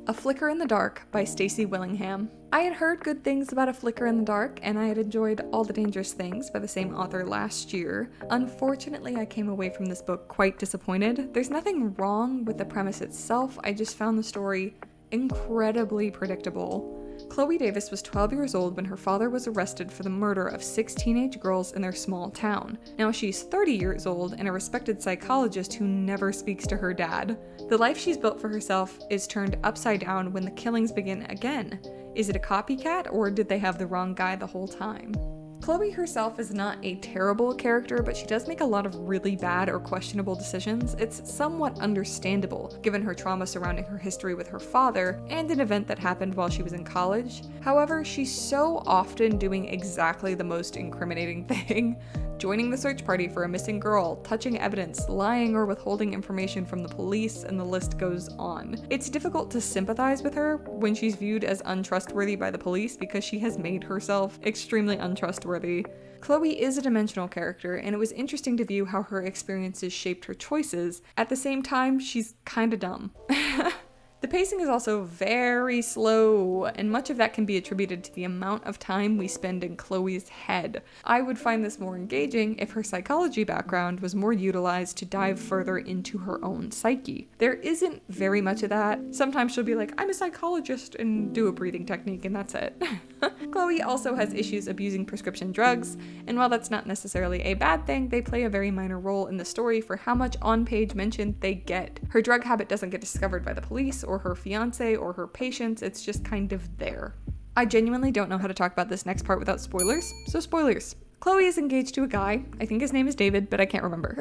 A Flicker in the Dark by Stacey Willingham. I had heard good things about A Flicker in the Dark, and I had enjoyed All the Dangerous Things by the same author last year. Unfortunately, I came away from this book quite disappointed. There's nothing wrong with the premise itself, I just found the story incredibly predictable. Chloe Davis was 12 years old when her father was arrested for the murder of 6 teenage girls in their small town. Now she's 30 years old and a respected psychologist who never speaks to her dad. The life she's built for herself is turned upside down when the killings begin again. Is it a copycat, or did they have the wrong guy the whole time? Chloe herself is not a terrible character, but she does make a lot of really bad or questionable decisions. It's somewhat understandable, given her trauma surrounding her history with her father and an event that happened while she was in college. However, she's so often doing exactly the most incriminating thing. Joining the search party for a missing girl, touching evidence, lying or withholding information from the police, and the list goes on. It's difficult to sympathize with her when she's viewed as untrustworthy by the police because she has made herself extremely untrustworthy. Chloe is a dimensional character, and it was interesting to view how her experiences shaped her choices. At the same time, she's kinda dumb. The pacing is also very slow, and much of that can be attributed to the amount of time we spend in Chloe's head. I would find this more engaging if her psychology background was more utilized to dive further into her own psyche. There isn't very much of that. Sometimes she'll be like, I'm a psychologist, and do a breathing technique, and that's it. Chloe also has issues abusing prescription drugs, and while that's not necessarily a bad thing, they play a very minor role in the story for how much on-page mention they get. Her drug habit doesn't get discovered by the police, or her fiance, or her patients, it's just kind of there. I genuinely don't know how to talk about this next part without spoilers, so spoilers. Chloe is engaged to a guy. I think his name is David, but I can't remember.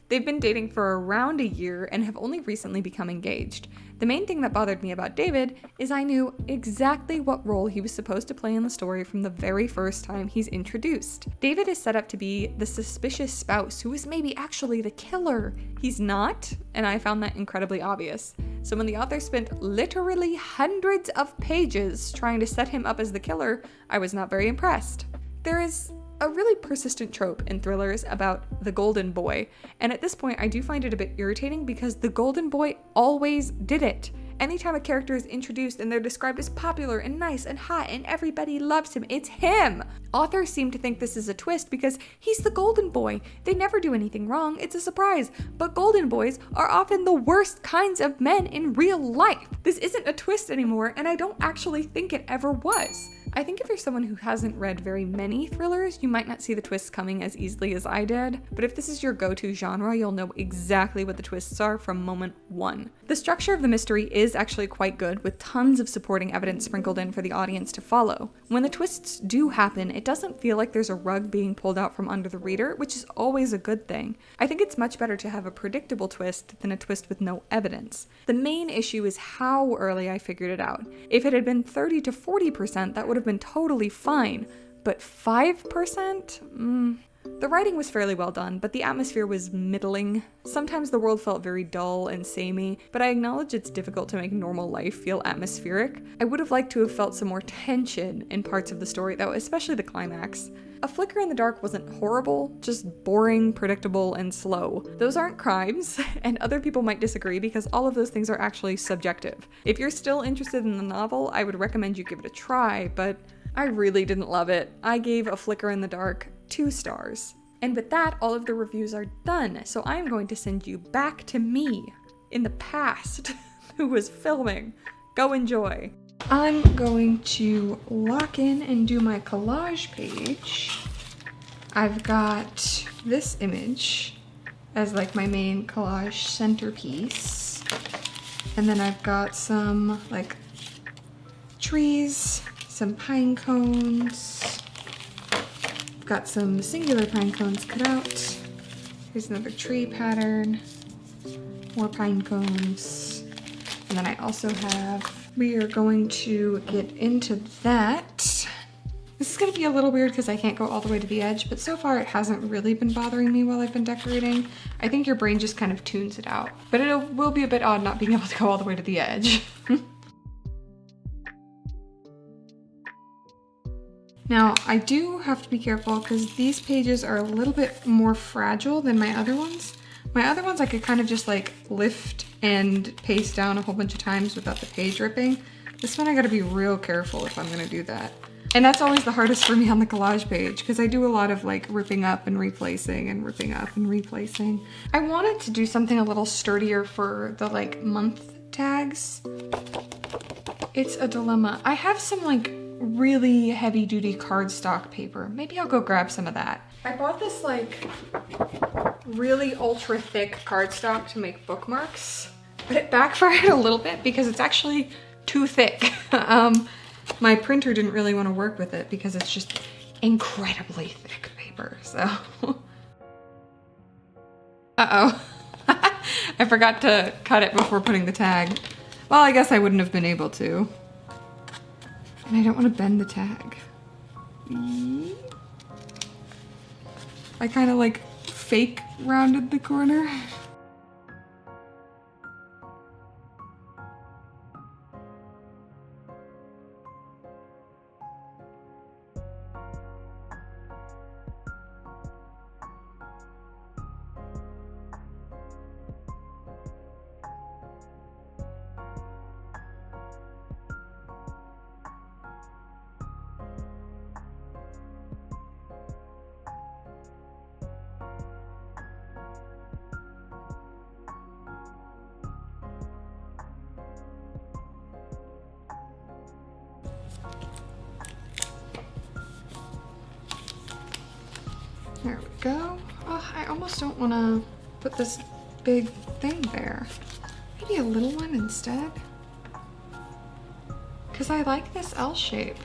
They've been dating for around a year and have only recently become engaged. The main thing that bothered me about David is I knew exactly what role he was supposed to play in the story from the very first time he's introduced. David is set up to be the suspicious spouse who is maybe actually the killer. He's not, and I found that incredibly obvious. So when the author spent literally hundreds of pages trying to set him up as the killer, I was not very impressed. There is a really persistent trope in thrillers about the golden boy, and at this point I do find it a bit irritating because the golden boy always did it. Anytime a character is introduced and they're described as popular and nice and hot and everybody loves him, it's him! Authors seem to think this is a twist because he's the golden boy. They never do anything wrong, it's a surprise. But golden boys are often the worst kinds of men in real life. This isn't a twist anymore, and I don't actually think it ever was. I think if you're someone who hasn't read very many thrillers, you might not see the twists coming as easily as I did, but if this is your go-to genre, you'll know exactly what the twists are from moment one. The structure of the mystery is actually quite good, with tons of supporting evidence sprinkled in for the audience to follow. When the twists do happen, it doesn't feel like there's a rug being pulled out from under the reader, which is always a good thing. I think it's much better to have a predictable twist than a twist with no evidence. The main issue is how early I figured it out. If it had been 30 to 40%, that would have been totally fine, but 5%? The writing was fairly well done, but the atmosphere was middling. Sometimes the world felt very dull and samey, but I acknowledge it's difficult to make normal life feel atmospheric. I would have liked to have felt some more tension in parts of the story though, especially the climax. A Flicker in the Dark wasn't horrible, just boring, predictable, and slow. Those aren't crimes, and other people might disagree because all of those things are actually subjective. If you're still interested in the novel, I would recommend you give it a try, but I really didn't love it. I gave A Flicker in the Dark 2 stars. And with that, all of the reviews are done, so I'm going to send you back to me in the past who was filming. Go enjoy. I'm going to lock in and do my collage page. I've got this image as like my main collage centerpiece. And then I've got some like trees, some pine cones. I've got some singular pine cones cut out. Here's another tree pattern, more pine cones. And then I also have, we are going to get into that. This is gonna be a little weird because I can't go all the way to the edge, but so far it hasn't really been bothering me while I've been decorating. I think your brain just kind of tunes it out. But it will be a bit odd not being able to go all the way to the edge. Now, I do have to be careful because these pages are a little bit more fragile than my other ones. My other ones I could kind of just like lift and paste down a whole bunch of times without the page ripping. This one I gotta be real careful if I'm gonna do that. And that's always the hardest for me on the collage page because I do a lot of like ripping up and replacing and ripping up and replacing. I wanted to do something a little sturdier for the like month tags. It's a dilemma. I have some like really heavy duty cardstock paper. Maybe I'll go grab some of that. I bought this like really ultra thick cardstock to make bookmarks, but it backfired a little bit because it's actually too thick. My printer didn't really want to work with it because it's just incredibly thick paper, so. Uh-oh. I forgot to cut it before putting the tag. Well, I guess I wouldn't have been able to. And I don't want to bend the tag. I kind of like fake rounded the corner. There we go. Oh, I almost don't want to put this big thing there. Maybe a little one instead. Because I like this L shape.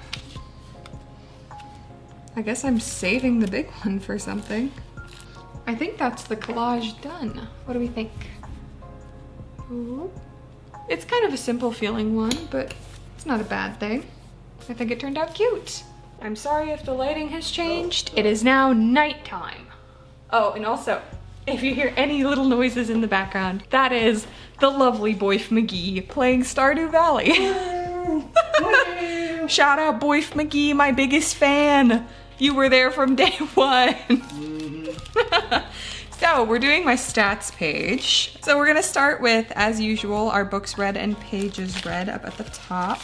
I guess I'm saving the big one for something. I think that's the collage done. What do we think? Ooh. It's kind of a simple feeling one, but it's not a bad thing. I think it turned out cute. I'm sorry if the lighting has changed. It is now nighttime. Oh, and also, if you hear any little noises in the background, that is the lovely Boyf McGee playing Stardew Valley. Shout out Boyf McGee, my biggest fan. You were there from day one. So we're doing my stats page. So we're gonna start with, as usual, our books read and pages read up at the top.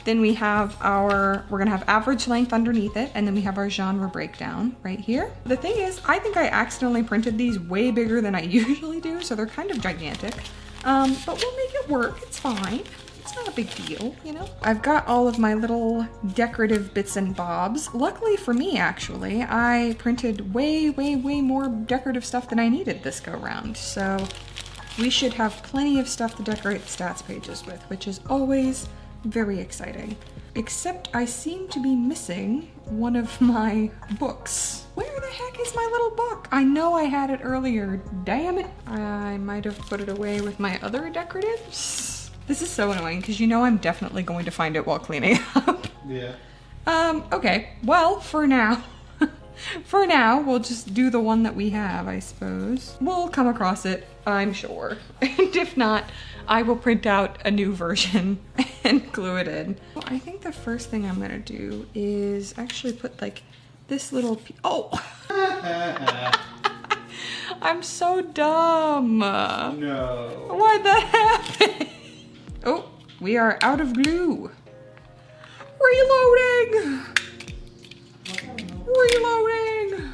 Then we have we're gonna have average length underneath it, and then we have our genre breakdown right here. The thing is, I think I accidentally printed these way bigger than I usually do, so they're kind of gigantic. But we'll make it work, it's fine. It's not a big deal, you know? I've got all of my little decorative bits and bobs. Luckily for me, actually, I printed way more decorative stuff than I needed this go round. So we should have plenty of stuff to decorate the stats pages with, which is always very exciting. Except I seem to be missing one of my books. Where the heck is my little book? I know I had it earlier, damn it. I might have put it away with my other decoratives. This is so annoying because you know I'm definitely going to find it while cleaning up. Yeah. Okay, well, for now, we'll just do the one that we have, I suppose. We'll come across it, I'm sure. And if not, I will print out a new version and glue it in. Well, I think the first thing I'm gonna do is actually put like this little oh! I'm so dumb. No. Why'd that happen? Oh, we are out of glue. Reloading! Reloading!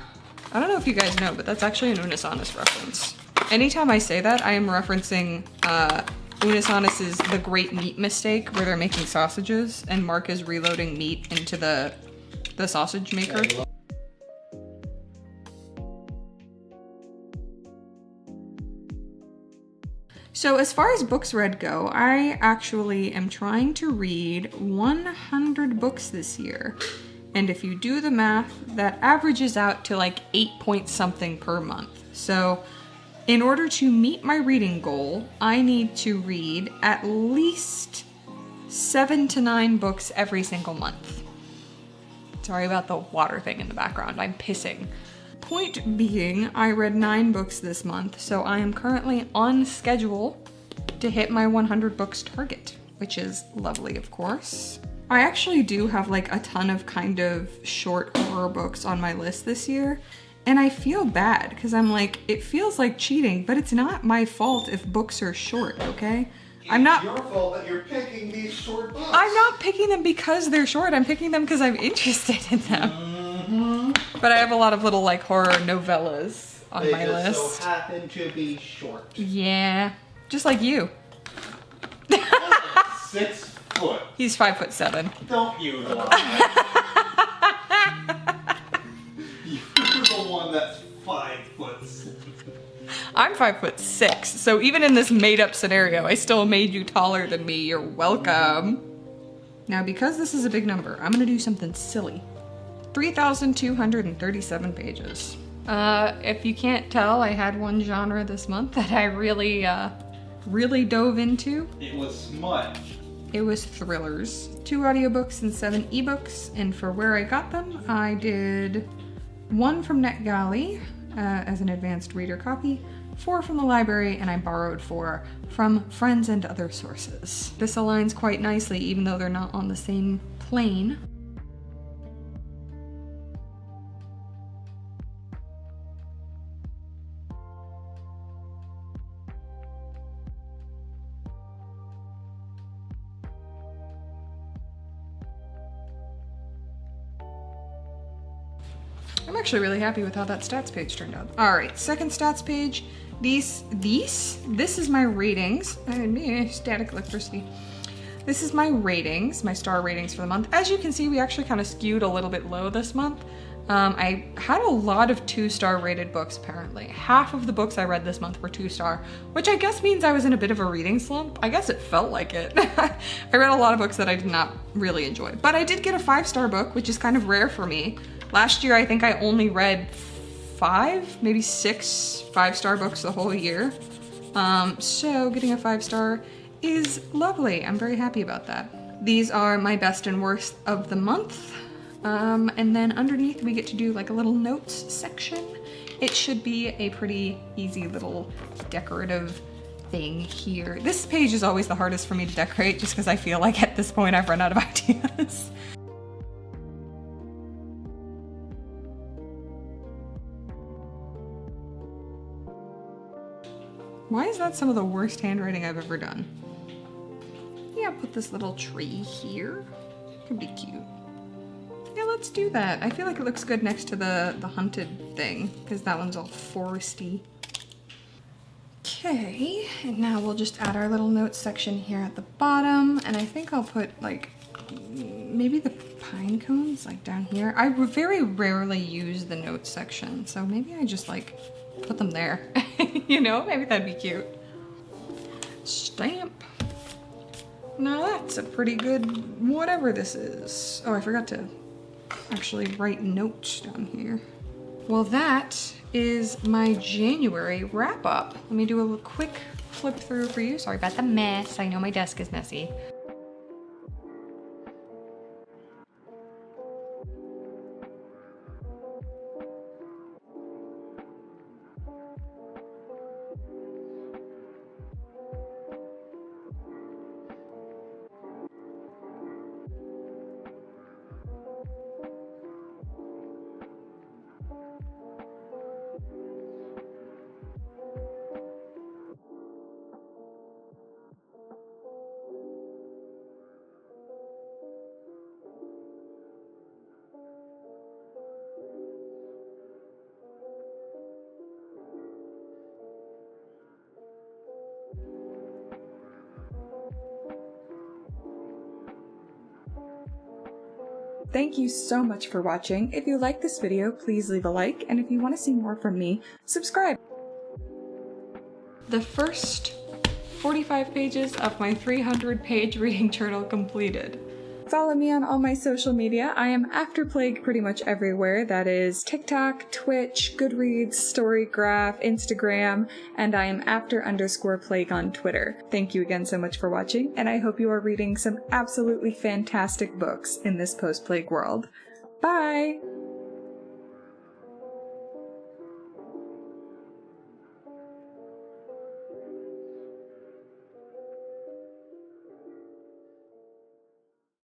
I don't know if you guys know, but that's actually an Unisonis reference. Anytime I say that, I am referencing Unisonis's The Great Meat Mistake, where they're making sausages, and Mark is reloading meat into the sausage maker. So as far as books read go, I actually am trying to read 100 books this year. And if you do the math, that averages out to like 8 point something per month. So in order to meet my reading goal, I need to read at least 7 to 9 books every single month. Sorry about the water thing in the background, I'm pissing. Point being, I read 9 books this month, so I am currently on schedule to hit my 100 books target, which is lovely, of course. I actually do have like a ton of kind of short horror books on my list this year, and I feel bad because I'm like, it feels like cheating, but it's not my fault if books are short, okay? It's your fault that you're picking these short books. I'm not picking them because they're short, I'm picking them because I'm interested in them. But I have a lot of little like horror novellas on my list. They just so happen to be short. Yeah, just like you. 6 foot. He's 5'7". Don't you lie. You're the one that's 5 foot. I'm 5'6", so even in this made-up scenario, I still made you taller than me. You're welcome. Now, because this is a big number, I'm gonna do something silly. 3,237 pages. If you can't tell, I had one genre this month that I really dove into. It was smut. It was thrillers. 2 audiobooks and 7 ebooks, and for where I got them, I did 1 from NetGalley as an advanced reader copy, 4 from the library, and I borrowed 4 from friends and other sources. This aligns quite nicely, even though they're not on the same plane. I'm actually really happy with how that stats page turned out. All right, second stats page. This is my ratings. Static electricity. This is my ratings, my star ratings for the month. As you can see, we actually kind of skewed a little bit low this month. I had a lot of 2-star rated books, apparently. Half of the books I read this month were 2-star, which I guess means I was in a bit of a reading slump. I guess it felt like it. I read a lot of books that I did not really enjoy, but I did get a 5-star book, which is kind of rare for me. Last year, I think I only read 5, maybe 6 5-star books the whole year. So getting a 5-star is lovely. I'm very happy about that. These are my best and worst of the month. And then underneath we get to do like a little notes section. It should be a pretty easy little decorative thing here. This page is always the hardest for me to decorate just because I feel like at this point I've run out of ideas. Why is that some of the worst handwriting I've ever done? Yeah, put this little tree here. Could be cute. Yeah, let's do that. I feel like it looks good next to the hunted thing, because that one's all foresty. Okay, and now we'll just add our little notes section here at the bottom, and I think I'll put like maybe the pine cones like down here. I very rarely use the notes section, so maybe I just like put them there. You know, maybe that'd be cute. Stamp. Now that's a pretty good whatever this is. Oh, I forgot to actually write notes down here. Well, that is my January wrap up. Let me do a quick flip through for you. Sorry about the mess. I know my desk is messy. Thank you so much for watching. If you like this video, please leave a like, and if you want to see more from me, subscribe. The first 45 pages of my 300-page reading journal completed. Follow me on all my social media. I am After Plague pretty much everywhere. That is TikTok, Twitch, Goodreads, Storygraph, Instagram, and I am After_Plague on Twitter. Thank you again so much for watching, and I hope you are reading some absolutely fantastic books in this post-plague world. Bye!